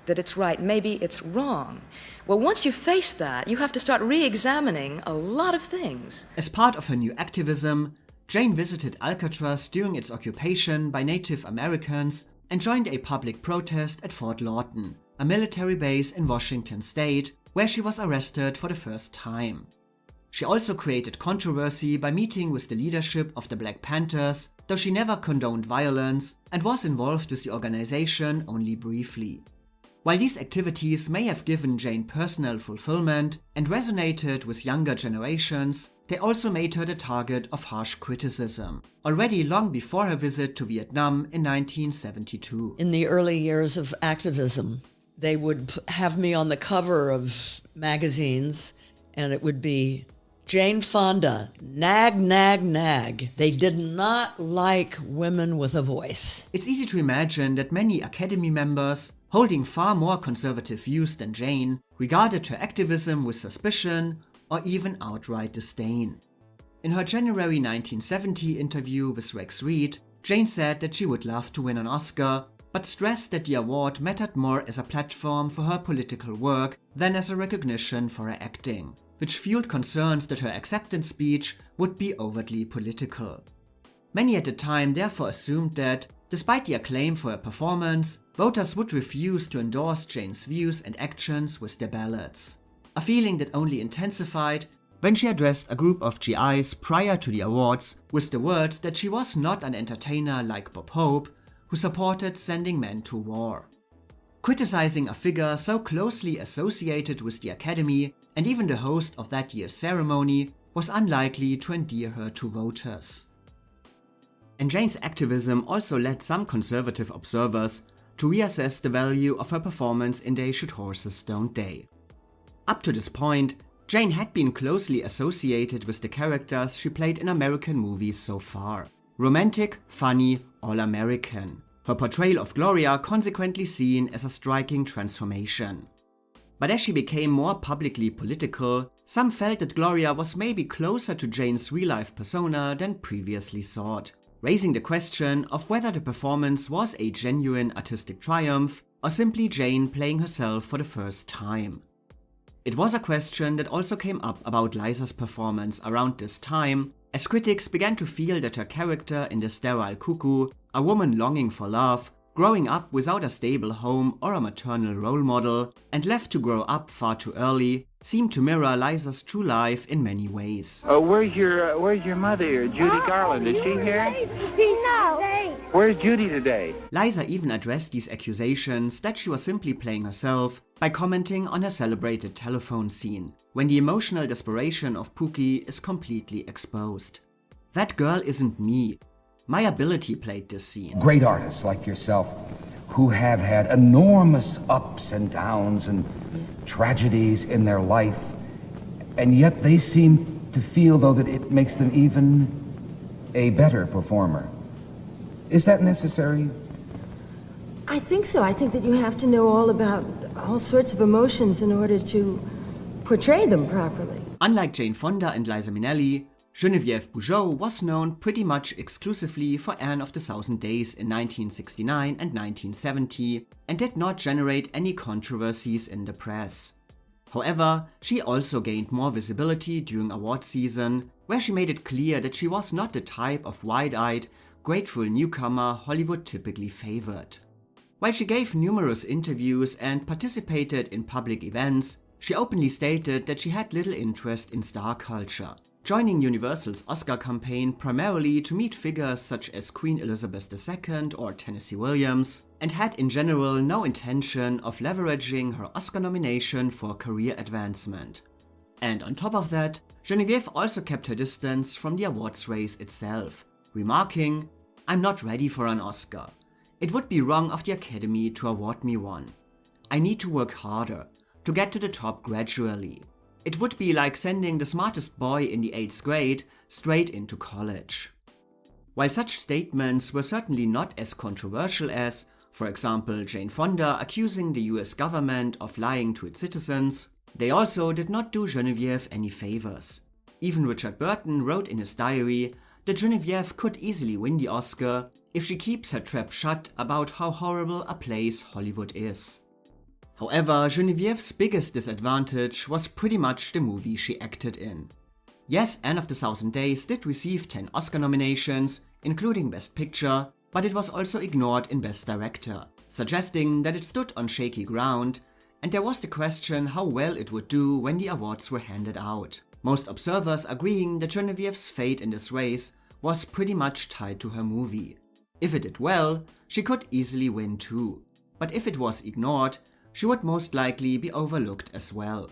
that it's right, maybe it's wrong. Well, once you face that, you have to start re-examining a lot of things. As part of her new activism, Jane visited Alcatraz during its occupation by Native Americans and joined a public protest at Fort Lawton, a military base in Washington state, where she was arrested for the first time. She also created controversy by meeting with the leadership of the Black Panthers, though she never condoned violence and was involved with the organization only briefly. While these activities may have given Jane personal fulfillment and resonated with younger generations, they also made her the target of harsh criticism, already long before her visit to Vietnam in 1972. In the early years of activism, they would have me on the cover of magazines, and it would be Jane Fonda, nag, nag, nag. They did not like women with a voice. It's easy to imagine that many Academy members, holding far more conservative views than Jane, regarded her activism with suspicion or even outright disdain. In her January 1970 interview with Rex Reed, Jane said that she would love to win an Oscar, but stressed that the award mattered more as a platform for her political work than as a recognition for her acting, which fueled concerns that her acceptance speech would be overtly political. Many at the time therefore assumed that, despite the acclaim for her performance, voters would refuse to endorse Jane's views and actions with their ballots. A feeling that only intensified when she addressed a group of GIs prior to the awards with the words that she was not an entertainer like Bob Hope, who supported sending men to war. Criticizing a figure so closely associated with the Academy and even the host of that year's ceremony was unlikely to endear her to voters. And Jane's activism also led some conservative observers to reassess the value of her performance in They Shoot Horses, Don't They? Up to this point, Jane had been closely associated with the characters she played in American movies so far. Romantic, funny, all-American. Her portrayal of Gloria consequently seen as a striking transformation. But as she became more publicly political, some felt that Gloria was maybe closer to Jane's real-life persona than previously thought, raising the question of whether the performance was a genuine artistic triumph or simply Jane playing herself for the first time. It was a question that also came up about Liza's performance around this time, as critics began to feel that her character in The Sterile Cuckoo, a woman longing for love, growing up without a stable home or a maternal role model, and left to grow up far too early, seemed to mirror Liza's true life in many ways. Oh, where's your mother, Judy Garland? Is she here? No. Where's Judy today? Liza even addressed these accusations that she was simply playing herself by commenting on her celebrated telephone scene, when the emotional desperation of Pookie is completely exposed. That girl isn't me. My ability played this scene. Great artists like yourself who have had enormous ups and downs and tragedies in their life, and yet they seem to feel, though, that it makes them even a better performer. Is that necessary? I think so. I think that you have to know all about all sorts of emotions in order to portray them properly. Unlike Jane Fonda and Liza Minnelli, Geneviève Bujold was known pretty much exclusively for Anne of the Thousand Days in 1969 and 1970 and did not generate any controversies in the press. However, she also gained more visibility during award season, where she made it clear that she was not the type of wide-eyed, grateful newcomer Hollywood typically favored. While she gave numerous interviews and participated in public events, she openly stated that she had little interest in star culture, joining Universal's Oscar campaign primarily to meet figures such as Queen Elizabeth II or Tennessee Williams, and had in general no intention of leveraging her Oscar nomination for career advancement. And on top of that, Geneviève also kept her distance from the awards race itself, remarking, "I'm not ready for an Oscar. It would be wrong of the Academy to award me one. I need to work harder, to get to the top gradually. It would be like sending the smartest boy in the 8th grade straight into college." While such statements were certainly not as controversial as, for example, Jane Fonda accusing the US government of lying to its citizens, they also did not do Geneviève any favors. Even Richard Burton wrote in his diary that Geneviève could easily win the Oscar if she keeps her trap shut about how horrible a place Hollywood is. However, Geneviève's biggest disadvantage was pretty much the movie she acted in. Yes, Anne of the Thousand Days did receive 10 Oscar nominations, including Best Picture, but it was also ignored in Best Director, suggesting that it stood on shaky ground, and there was the question how well it would do when the awards were handed out. Most observers agreeing that Genevieve's fate in this race was pretty much tied to her movie. If it did well, she could easily win too, but if it was ignored, she would most likely be overlooked as well.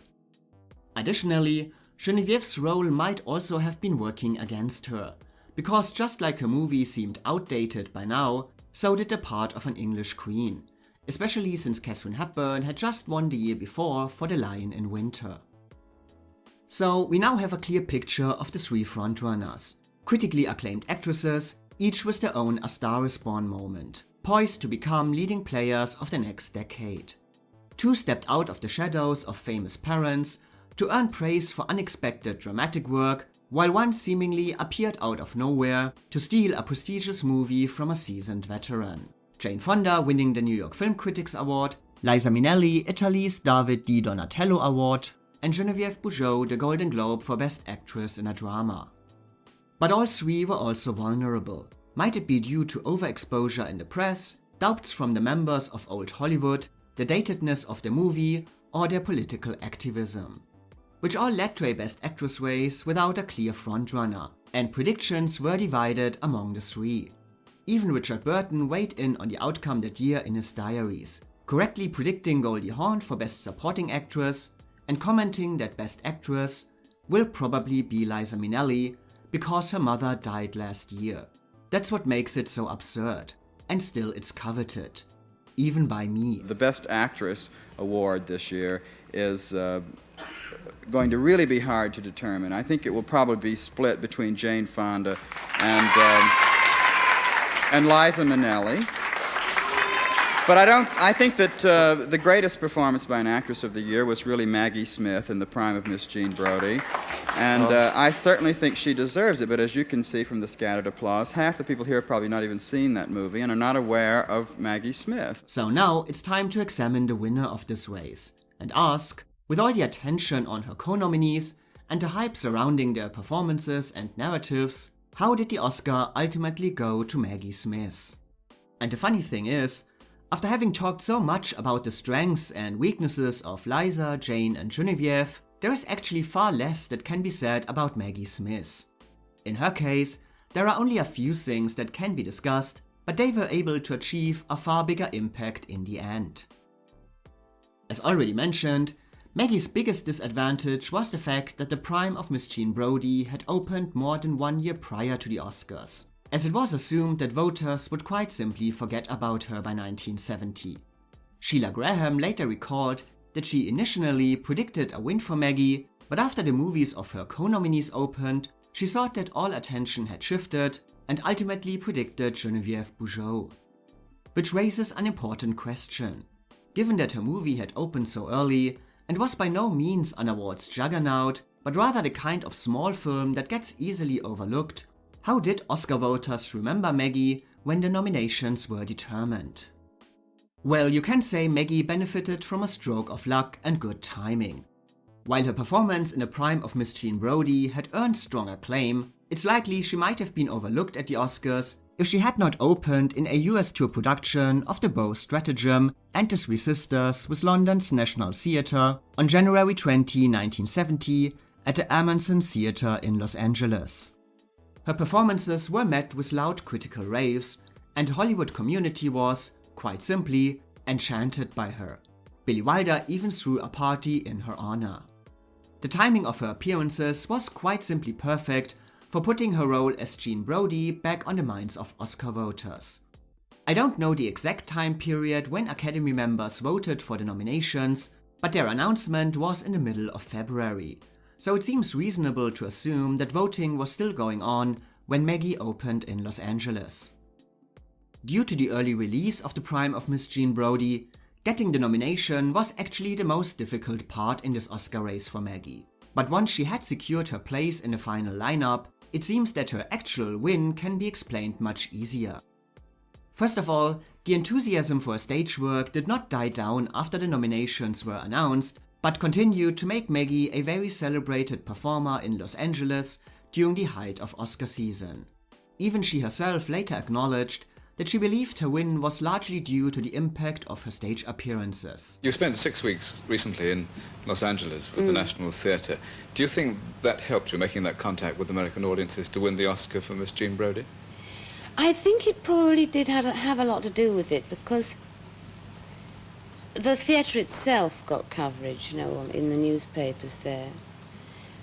Additionally, Genevieve's role might also have been working against her, because just like her movie seemed outdated by now, so did the part of an English queen, especially since Katharine Hepburn had just won the year before for The Lion in Winter. So we now have a clear picture of the three frontrunners, critically acclaimed actresses, each with their own A Star Is Born moment, poised to become leading players of the next decade. Two stepped out of the shadows of famous parents to earn praise for unexpected dramatic work, while one seemingly appeared out of nowhere to steal a prestigious movie from a seasoned veteran. Jane Fonda winning the New York Film Critics Award, Liza Minnelli Italy's David Di Donatello Award, and Geneviève Bujold the Golden Globe for Best Actress in a Drama. But all three were also vulnerable. Might it be due to overexposure in the press, doubts from the members of old Hollywood, the datedness of the movie, or their political activism? Which all led to a Best Actress race without a clear frontrunner, and predictions were divided among the three. Even Richard Burton weighed in on the outcome that year in his diaries, correctly predicting Goldie Hawn for Best Supporting Actress, and commenting that Best Actress will probably be Liza Minnelli because her mother died last year. That's what makes it so absurd, and still it's coveted, even by me. The Best Actress award this year is going to really be hard to determine. I think it will probably be split between Jane Fonda and Liza Minnelli. But I think that the greatest performance by an actress of the year was really Maggie Smith in the prime of Miss Jean Brodie. And I certainly think she deserves it, but as you can see from the scattered applause, half the people here have probably not even seen that movie and are not aware of Maggie Smith. So now it's time to examine the winner of this race and ask, with all the attention on her co-nominees and the hype surrounding their performances and narratives, how did the Oscar ultimately go to Maggie Smith? And the funny thing is, after having talked so much about the strengths and weaknesses of Liza, Jane and Geneviève, there is actually far less that can be said about Maggie Smith. In her case, there are only a few things that can be discussed, but they were able to achieve a far bigger impact in the end. As already mentioned, Maggie's biggest disadvantage was the fact that the prime of Miss Jean Brodie had opened more than 1 year prior to the Oscars, as it was assumed that voters would quite simply forget about her by 1970. Sheila Graham later recalled that she initially predicted a win for Maggie, but after the movies of her co-nominees opened, she thought that all attention had shifted and ultimately predicted Geneviève Bujold. Which raises an important question. given that her movie had opened so early and was by no means an awards juggernaut, but rather the kind of small film that gets easily overlooked. How did Oscar voters remember Maggie when the nominations were determined? Well, you can say Maggie benefited from a stroke of luck and good timing. While her performance in the prime of Miss Jean Brodie had earned strong acclaim, it's likely she might have been overlooked at the Oscars if she had not opened in a US tour production of The Beau Stratagem and The Three Sisters with London's National Theatre on January 20, 1970 at the Amundsen Theatre in Los Angeles. Her performances were met with loud critical raves, and the Hollywood community was, quite simply, enchanted by her. Billy Wilder even threw a party in her honor. The timing of her appearances was quite simply perfect for putting her role as Jean Brodie back on the minds of Oscar voters. I don't know the exact time period when Academy members voted for the nominations, but their announcement was in the middle of February, so it seems reasonable to assume that voting was still going on when Maggie opened in Los Angeles. Due to the early release of the prime of Miss Jean Brodie, getting the nomination was actually the most difficult part in this Oscar race for Maggie. But once she had secured her place in the final lineup, it seems that her actual win can be explained much easier. First of all, the enthusiasm for her stage work did not die down after the nominations were announced, but continued to make Maggie a very celebrated performer in Los Angeles during the height of Oscar season. Even she herself later acknowledged that she believed her win was largely due to the impact of her stage appearances. You spent 6 weeks recently in Los Angeles with the National Theatre. Do you think that helped you making that contact with American audiences to win the Oscar for Miss Jean Brodie? I think it probably did have a lot to do with it, because the theatre itself got coverage, you know, in the newspapers there.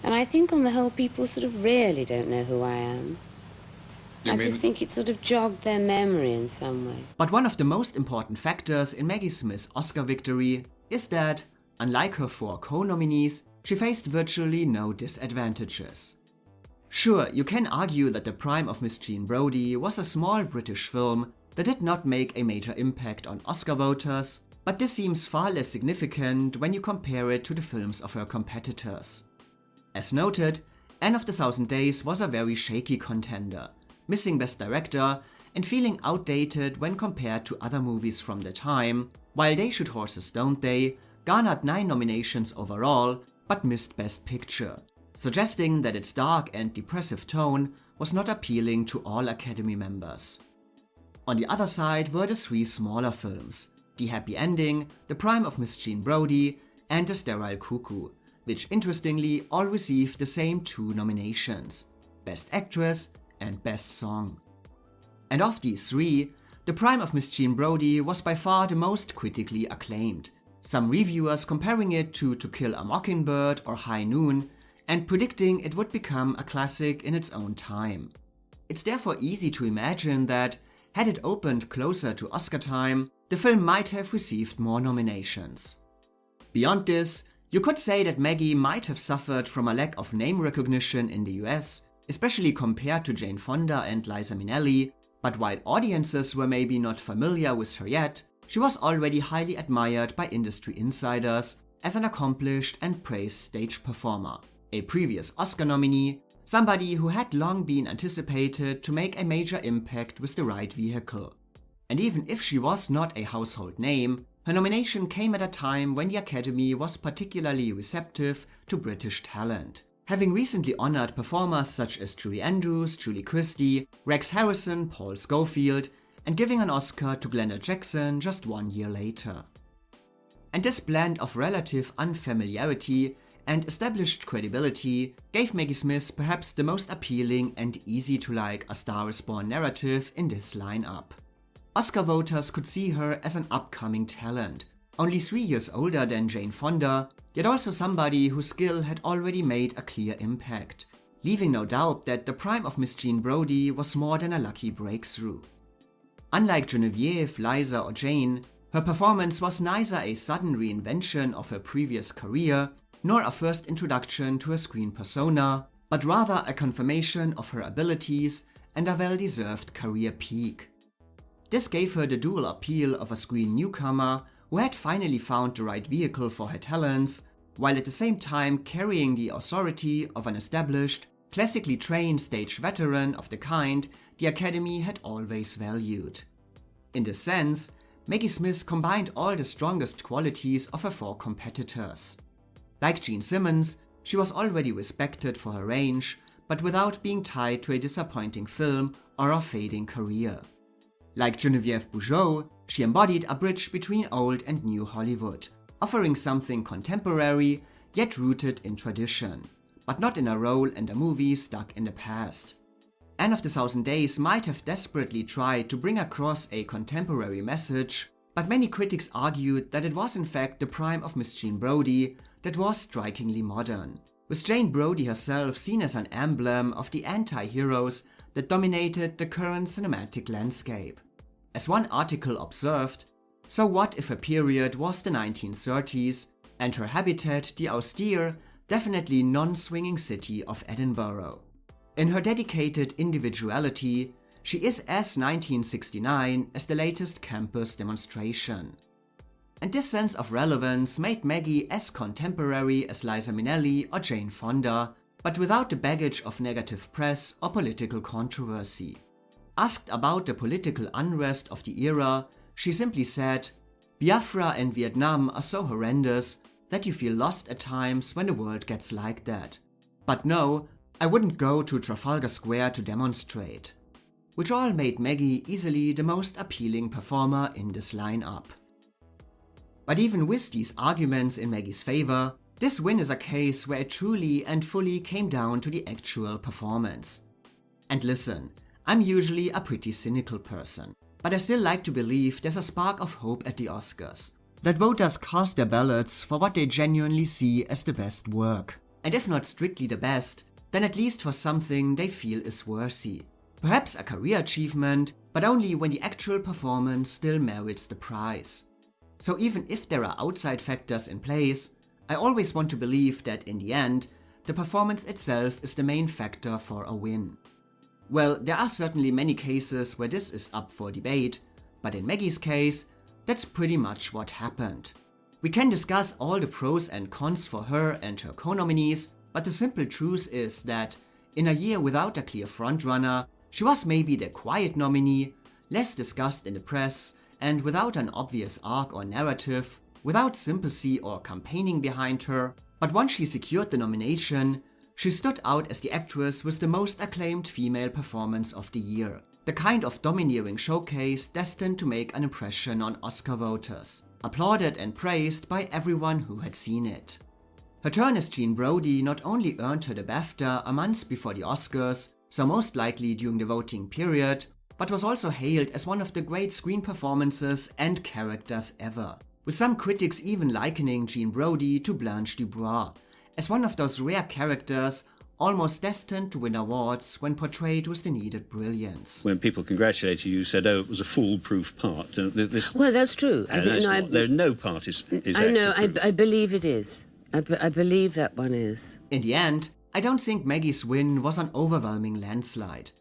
And I think on the whole people sort of really don't know who I am. I just think it sort of jogged their memory in some way. But one of the most important factors in Maggie Smith's Oscar victory is that, unlike her 4 co-nominees, she faced virtually no disadvantages. Sure, you can argue that the prime of Miss Jean Brodie was a small British film that did not make a major impact on Oscar voters, but this seems far less significant when you compare it to the films of her competitors. As noted, Anne of the Thousand Days was a very shaky contender, missing Best Director and feeling outdated when compared to other movies from the time, while They Shoot Horses Don't They garnered 9 nominations overall but missed Best Picture, suggesting that its dark and depressive tone was not appealing to all Academy members. On the other side were the 3 smaller films, The Happy Ending, The Prime of Miss Jean Brodie and The Sterile Cuckoo, which interestingly all received the same 2 nominations, Best Actress and Best Song. And of these 3, the prime of Miss Jean Brodie was by far the most critically acclaimed, some reviewers comparing it to Kill a Mockingbird or High Noon, and predicting it would become a classic in its own time. It's therefore easy to imagine that, had it opened closer to Oscar time, the film might have received more nominations. Beyond this, you could say that Maggie might have suffered from a lack of name recognition in the US, especially compared to Jane Fonda and Liza Minnelli, but while audiences were maybe not familiar with her yet, she was already highly admired by industry insiders as an accomplished and praised stage performer, a previous Oscar nominee, somebody who had long been anticipated to make a major impact with the right vehicle. And even if she was not a household name, her nomination came at a time when the Academy was particularly receptive to British talent, having recently honored performers such as Julie Andrews, Julie Christie, Rex Harrison, Paul Scofield, and giving an Oscar to Glenda Jackson just 1 year later. And this blend of relative unfamiliarity and established credibility gave Maggie Smith perhaps the most appealing and easy to like A Star is Born narrative in this lineup. Oscar voters could see her as an upcoming talent, only 3 years older than Jane Fonda, yet also somebody whose skill had already made a clear impact, leaving no doubt that the prime of Miss Jean Brodie was more than a lucky breakthrough. Unlike Geneviève, Liza or Jane, her performance was neither a sudden reinvention of her previous career, nor a first introduction to her screen persona, but rather a confirmation of her abilities and a well-deserved career peak. This gave her the dual appeal of a screen newcomer who had finally found the right vehicle for her talents, while at the same time carrying the authority of an established, classically trained stage veteran of the kind the Academy had always valued. In this sense, Maggie Smith combined all the strongest qualities of her four competitors. Like Jean Simmons, she was already respected for her range, but without being tied to a disappointing film or a fading career. Like Geneviève Bujold, she embodied a bridge between old and new Hollywood, offering something contemporary yet rooted in tradition, but not in a role and a movie stuck in the past. Anne of the Thousand Days might have desperately tried to bring across a contemporary message, but many critics argued that it was in fact the prime of Miss Jean Brodie that was strikingly modern, with Jane Brodie herself seen as an emblem of the anti-heroes that dominated the current cinematic landscape. As one article observed, so what if her period was the 1930s and her habitat the austere, definitely non-swinging city of Edinburgh? In her dedicated individuality, she is as 1969 as the latest campus demonstration. And this sense of relevance made Maggie as contemporary as Liza Minnelli or Jane Fonda, but without the baggage of negative press or political controversy. Asked about the political unrest of the era, she simply said, "Biafra and Vietnam are so horrendous that you feel lost at times when the world gets like that. But no, I wouldn't go to Trafalgar Square to demonstrate." Which all made Maggie easily the most appealing performer in this lineup. But even with these arguments in Maggie's favor, this win is a case where it truly and fully came down to the actual performance. And listen, I'm usually a pretty cynical person, but I still like to believe there's a spark of hope at the Oscars. That voters cast their ballots for what they genuinely see as the best work. And if not strictly the best, then at least for something they feel is worthy. Perhaps a career achievement, but only when the actual performance still merits the prize. So even if there are outside factors in place, I always want to believe that in the end, the performance itself is the main factor for a win. Well, there are certainly many cases where this is up for debate, but in Maggie's case, that's pretty much what happened. We can discuss all the pros and cons for her and her co-nominees, but the simple truth is that, in a year without a clear frontrunner, she was maybe the quiet nominee, less discussed in the press, and without an obvious arc or narrative, without sympathy or campaigning behind her. But once she secured the nomination, she stood out as the actress with the most acclaimed female performance of the year. The kind of domineering showcase destined to make an impression on Oscar voters, applauded and praised by everyone who had seen it. Her turn as Jean Brodie not only earned her the BAFTA a month before the Oscars, so most likely during the voting period, but was also hailed as one of the great screen performances and characters ever, with some critics even likening Jean Brodie to Blanche Dubois, as one of those rare characters almost destined to win awards when portrayed with the needed brilliance. When people congratulated you, said, "Oh, it was a foolproof part." Well, that's true. There are no part is I know. actor-proof. I believe it is. I believe that one is. In the end, I don't think Maggie's win was an overwhelming landslide.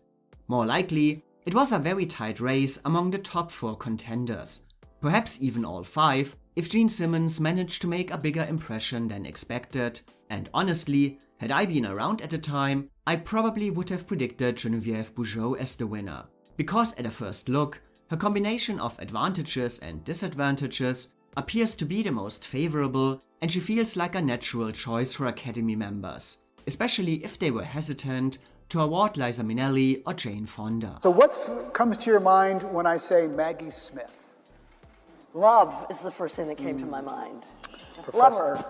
More likely, it was a very tight race among the top 4 contenders, perhaps even all 5, if Jean Simmons managed to make a bigger impression than expected, and honestly, had I been around at the time, I probably would have predicted Geneviève Bujold as the winner, because at a first look, her combination of advantages and disadvantages appears to be the most favorable, and she feels like a natural choice for Academy members, especially if they were hesitant to award Liza Minnelli or Jane Fonda. So what comes to your mind when I say Maggie Smith? Love is the first thing that came to my mind. Love her.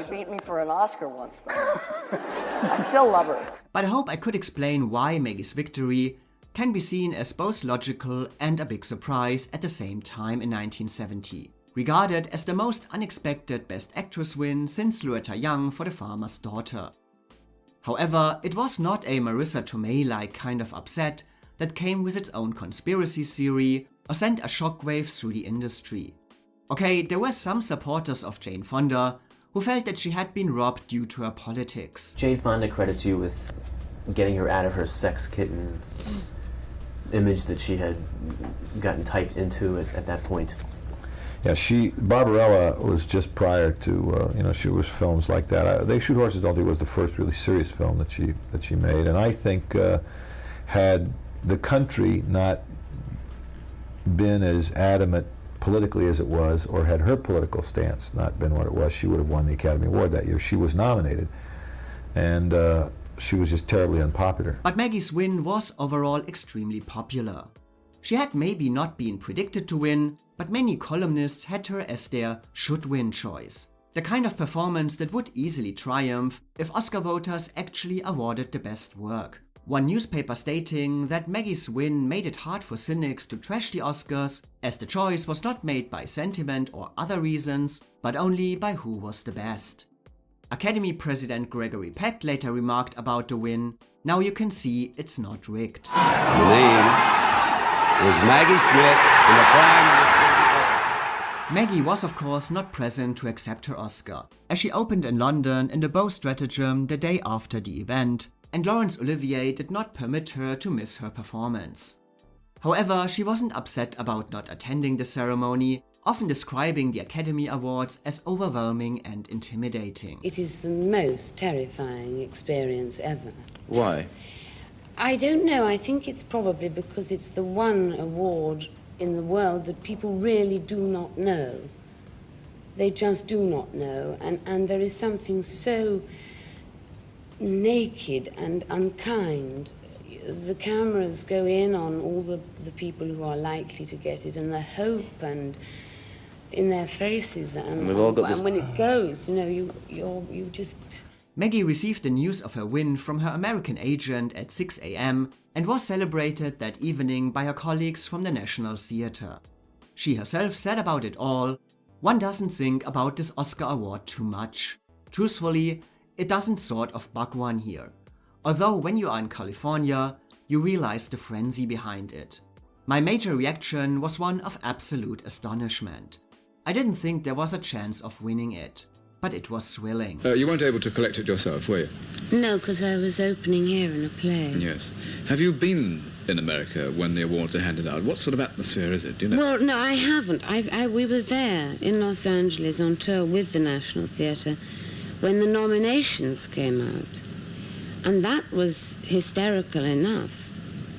She beat me for an Oscar once, though. I still love her. But I hope I could explain why Maggie's victory can be seen as both logical and a big surprise at the same time in 1970, regarded as the most unexpected Best Actress win since Loretta Young for The Farmer's Daughter. However, it was not a Marissa Tomei-like kind of upset that came with its own conspiracy theory or sent a shockwave through the industry. Okay, there were some supporters of Jane Fonda who felt that she had been robbed due to her politics. Jane Fonda credits you with getting her out of her sex kitten image that she had gotten typed into at that point. Yeah, Barbarella was just prior to, you know, she was films like that. They Shoot Horses Don't Think was the first really serious film that she made, and I think had the country not been as adamant politically as it was, or had her political stance not been what it was, she would have won the Academy Award that year. She was nominated, and she was just terribly unpopular. But Maggie's win was overall extremely popular. She had maybe not been predicted to win, but many columnists had her as their should-win choice. The kind of performance that would easily triumph if Oscar voters actually awarded the best work. One newspaper stating that Maggie's win made it hard for cynics to trash the Oscars, as the choice was not made by sentiment or other reasons, but only by who was the best. Academy President Gregory Peck later remarked about the win, "Now you can see it's not rigged." The name was Maggie Smith in the prime of the Maggie was of course not present to accept her Oscar, as she opened in London in the Beau Stratagem the day after the event, and Laurence Olivier did not permit her to miss her performance. However, she wasn't upset about not attending the ceremony, often describing the Academy Awards as overwhelming and intimidating. It is the most terrifying experience ever. Why? I don't know. I think it's probably because it's the one award in the world that people really do not know. They just do not know. And there is something so naked and unkind. The cameras go in on all the people who are likely to get it, and the hope and in their faces, and when it goes, you know, you just... Maggie received the news of her win from her American agent at 6 a.m. and was celebrated that evening by her colleagues from the National Theatre. She herself said about it all, "One doesn't think about this Oscar award too much. Truthfully, it doesn't sort of bug one here. Although when you are in California, you realize the frenzy behind it. My major reaction was one of absolute astonishment. I didn't think there was a chance of winning it, but it was thrilling." You weren't able to collect it yourself, were you? No, because I was opening here in a play. Yes. Have you been in America when the awards are handed out? What sort of atmosphere is it? Do you know? Well, no, I haven't. We were there in Los Angeles on tour with the National Theatre when the nominations came out. And that was hysterical enough.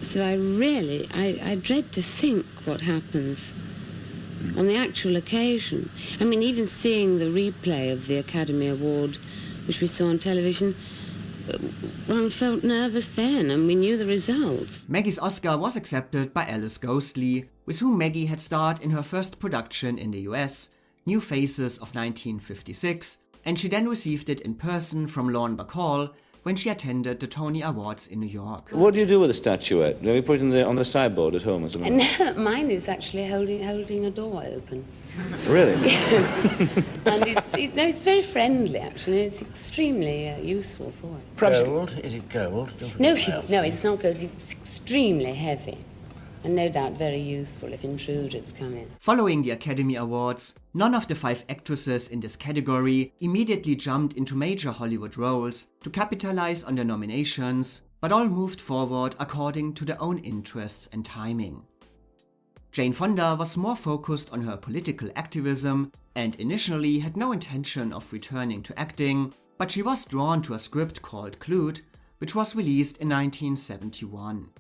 So I dread to think what happens on the actual occasion. I mean, even seeing the replay of the Academy Award, which we saw on television, one felt nervous then, and we knew the results. Maggie's Oscar was accepted by Alice Ghostley, with whom Maggie had starred in her first production in the US, New Faces of 1956, and she then received it in person from Lorne Bacall when she attended the Tony Awards in New York. What do you do with a statuette? Do we put it on the sideboard at home or something? No, mine is actually holding a door open. Really? And it's very friendly, actually. It's extremely useful for it. Gold? Is it gold? No, it's not gold. It's extremely heavy. And no doubt very useful if intruders come in. Following the Academy Awards, none of the 5 actresses in this category immediately jumped into major Hollywood roles to capitalize on their nominations, but all moved forward according to their own interests and timing. Jane Fonda was more focused on her political activism and initially had no intention of returning to acting, but she was drawn to a script called Clute, which was released in 1971.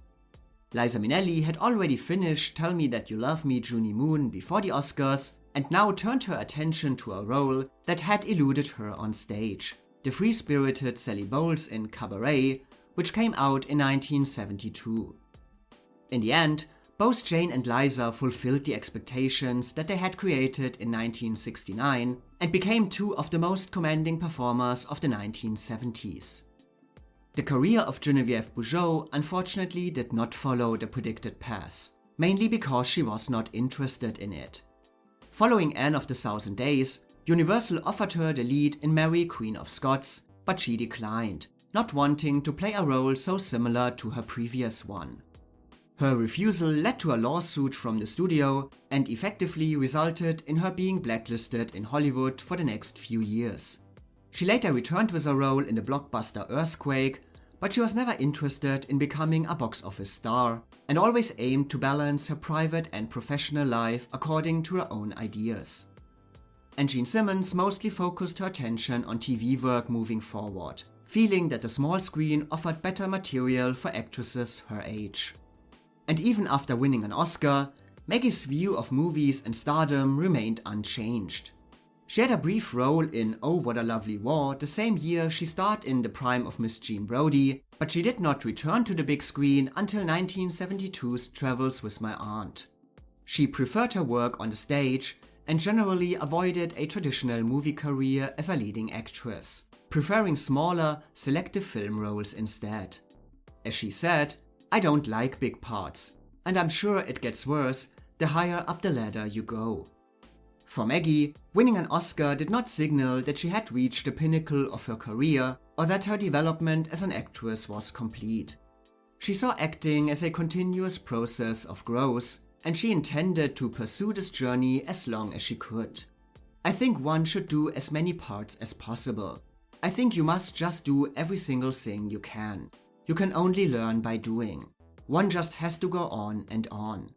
Liza Minnelli had already finished Tell Me That You Love Me, Junie Moon before the Oscars, and now turned her attention to a role that had eluded her on stage, the free-spirited Sally Bowles in Cabaret, which came out in 1972. In the end, both Jane and Liza fulfilled the expectations that they had created in 1969 and became 2 of the most commanding performers of the 1970s. The career of Geneviève Bujold unfortunately did not follow the predicted path, mainly because she was not interested in it. Following Anne of the Thousand Days, Universal offered her the lead in Mary, Queen of Scots, but she declined, not wanting to play a role so similar to her previous one. Her refusal led to a lawsuit from the studio and effectively resulted in her being blacklisted in Hollywood for the next few years. She later returned with a role in the blockbuster Earthquake, but she was never interested in becoming a box office star and always aimed to balance her private and professional life according to her own ideas. And Jean Simmons mostly focused her attention on TV work moving forward, feeling that the small screen offered better material for actresses her age. And even after winning an Oscar, Maggie's view of movies and stardom remained unchanged. She had a brief role in Oh What a Lovely War the same year she starred in The Prime of Miss Jean Brodie, but she did not return to the big screen until 1972's Travels with My Aunt. She preferred her work on the stage and generally avoided a traditional movie career as a leading actress, preferring smaller, selective film roles instead. As she said, "I don't like big parts, and I'm sure it gets worse the higher up the ladder you go." For Maggie, winning an Oscar did not signal that she had reached the pinnacle of her career or that her development as an actress was complete. She saw acting as a continuous process of growth, and she intended to pursue this journey as long as she could. "I think one should do as many parts as possible. I think you must just do every single thing you can. You can only learn by doing. One just has to go on and on.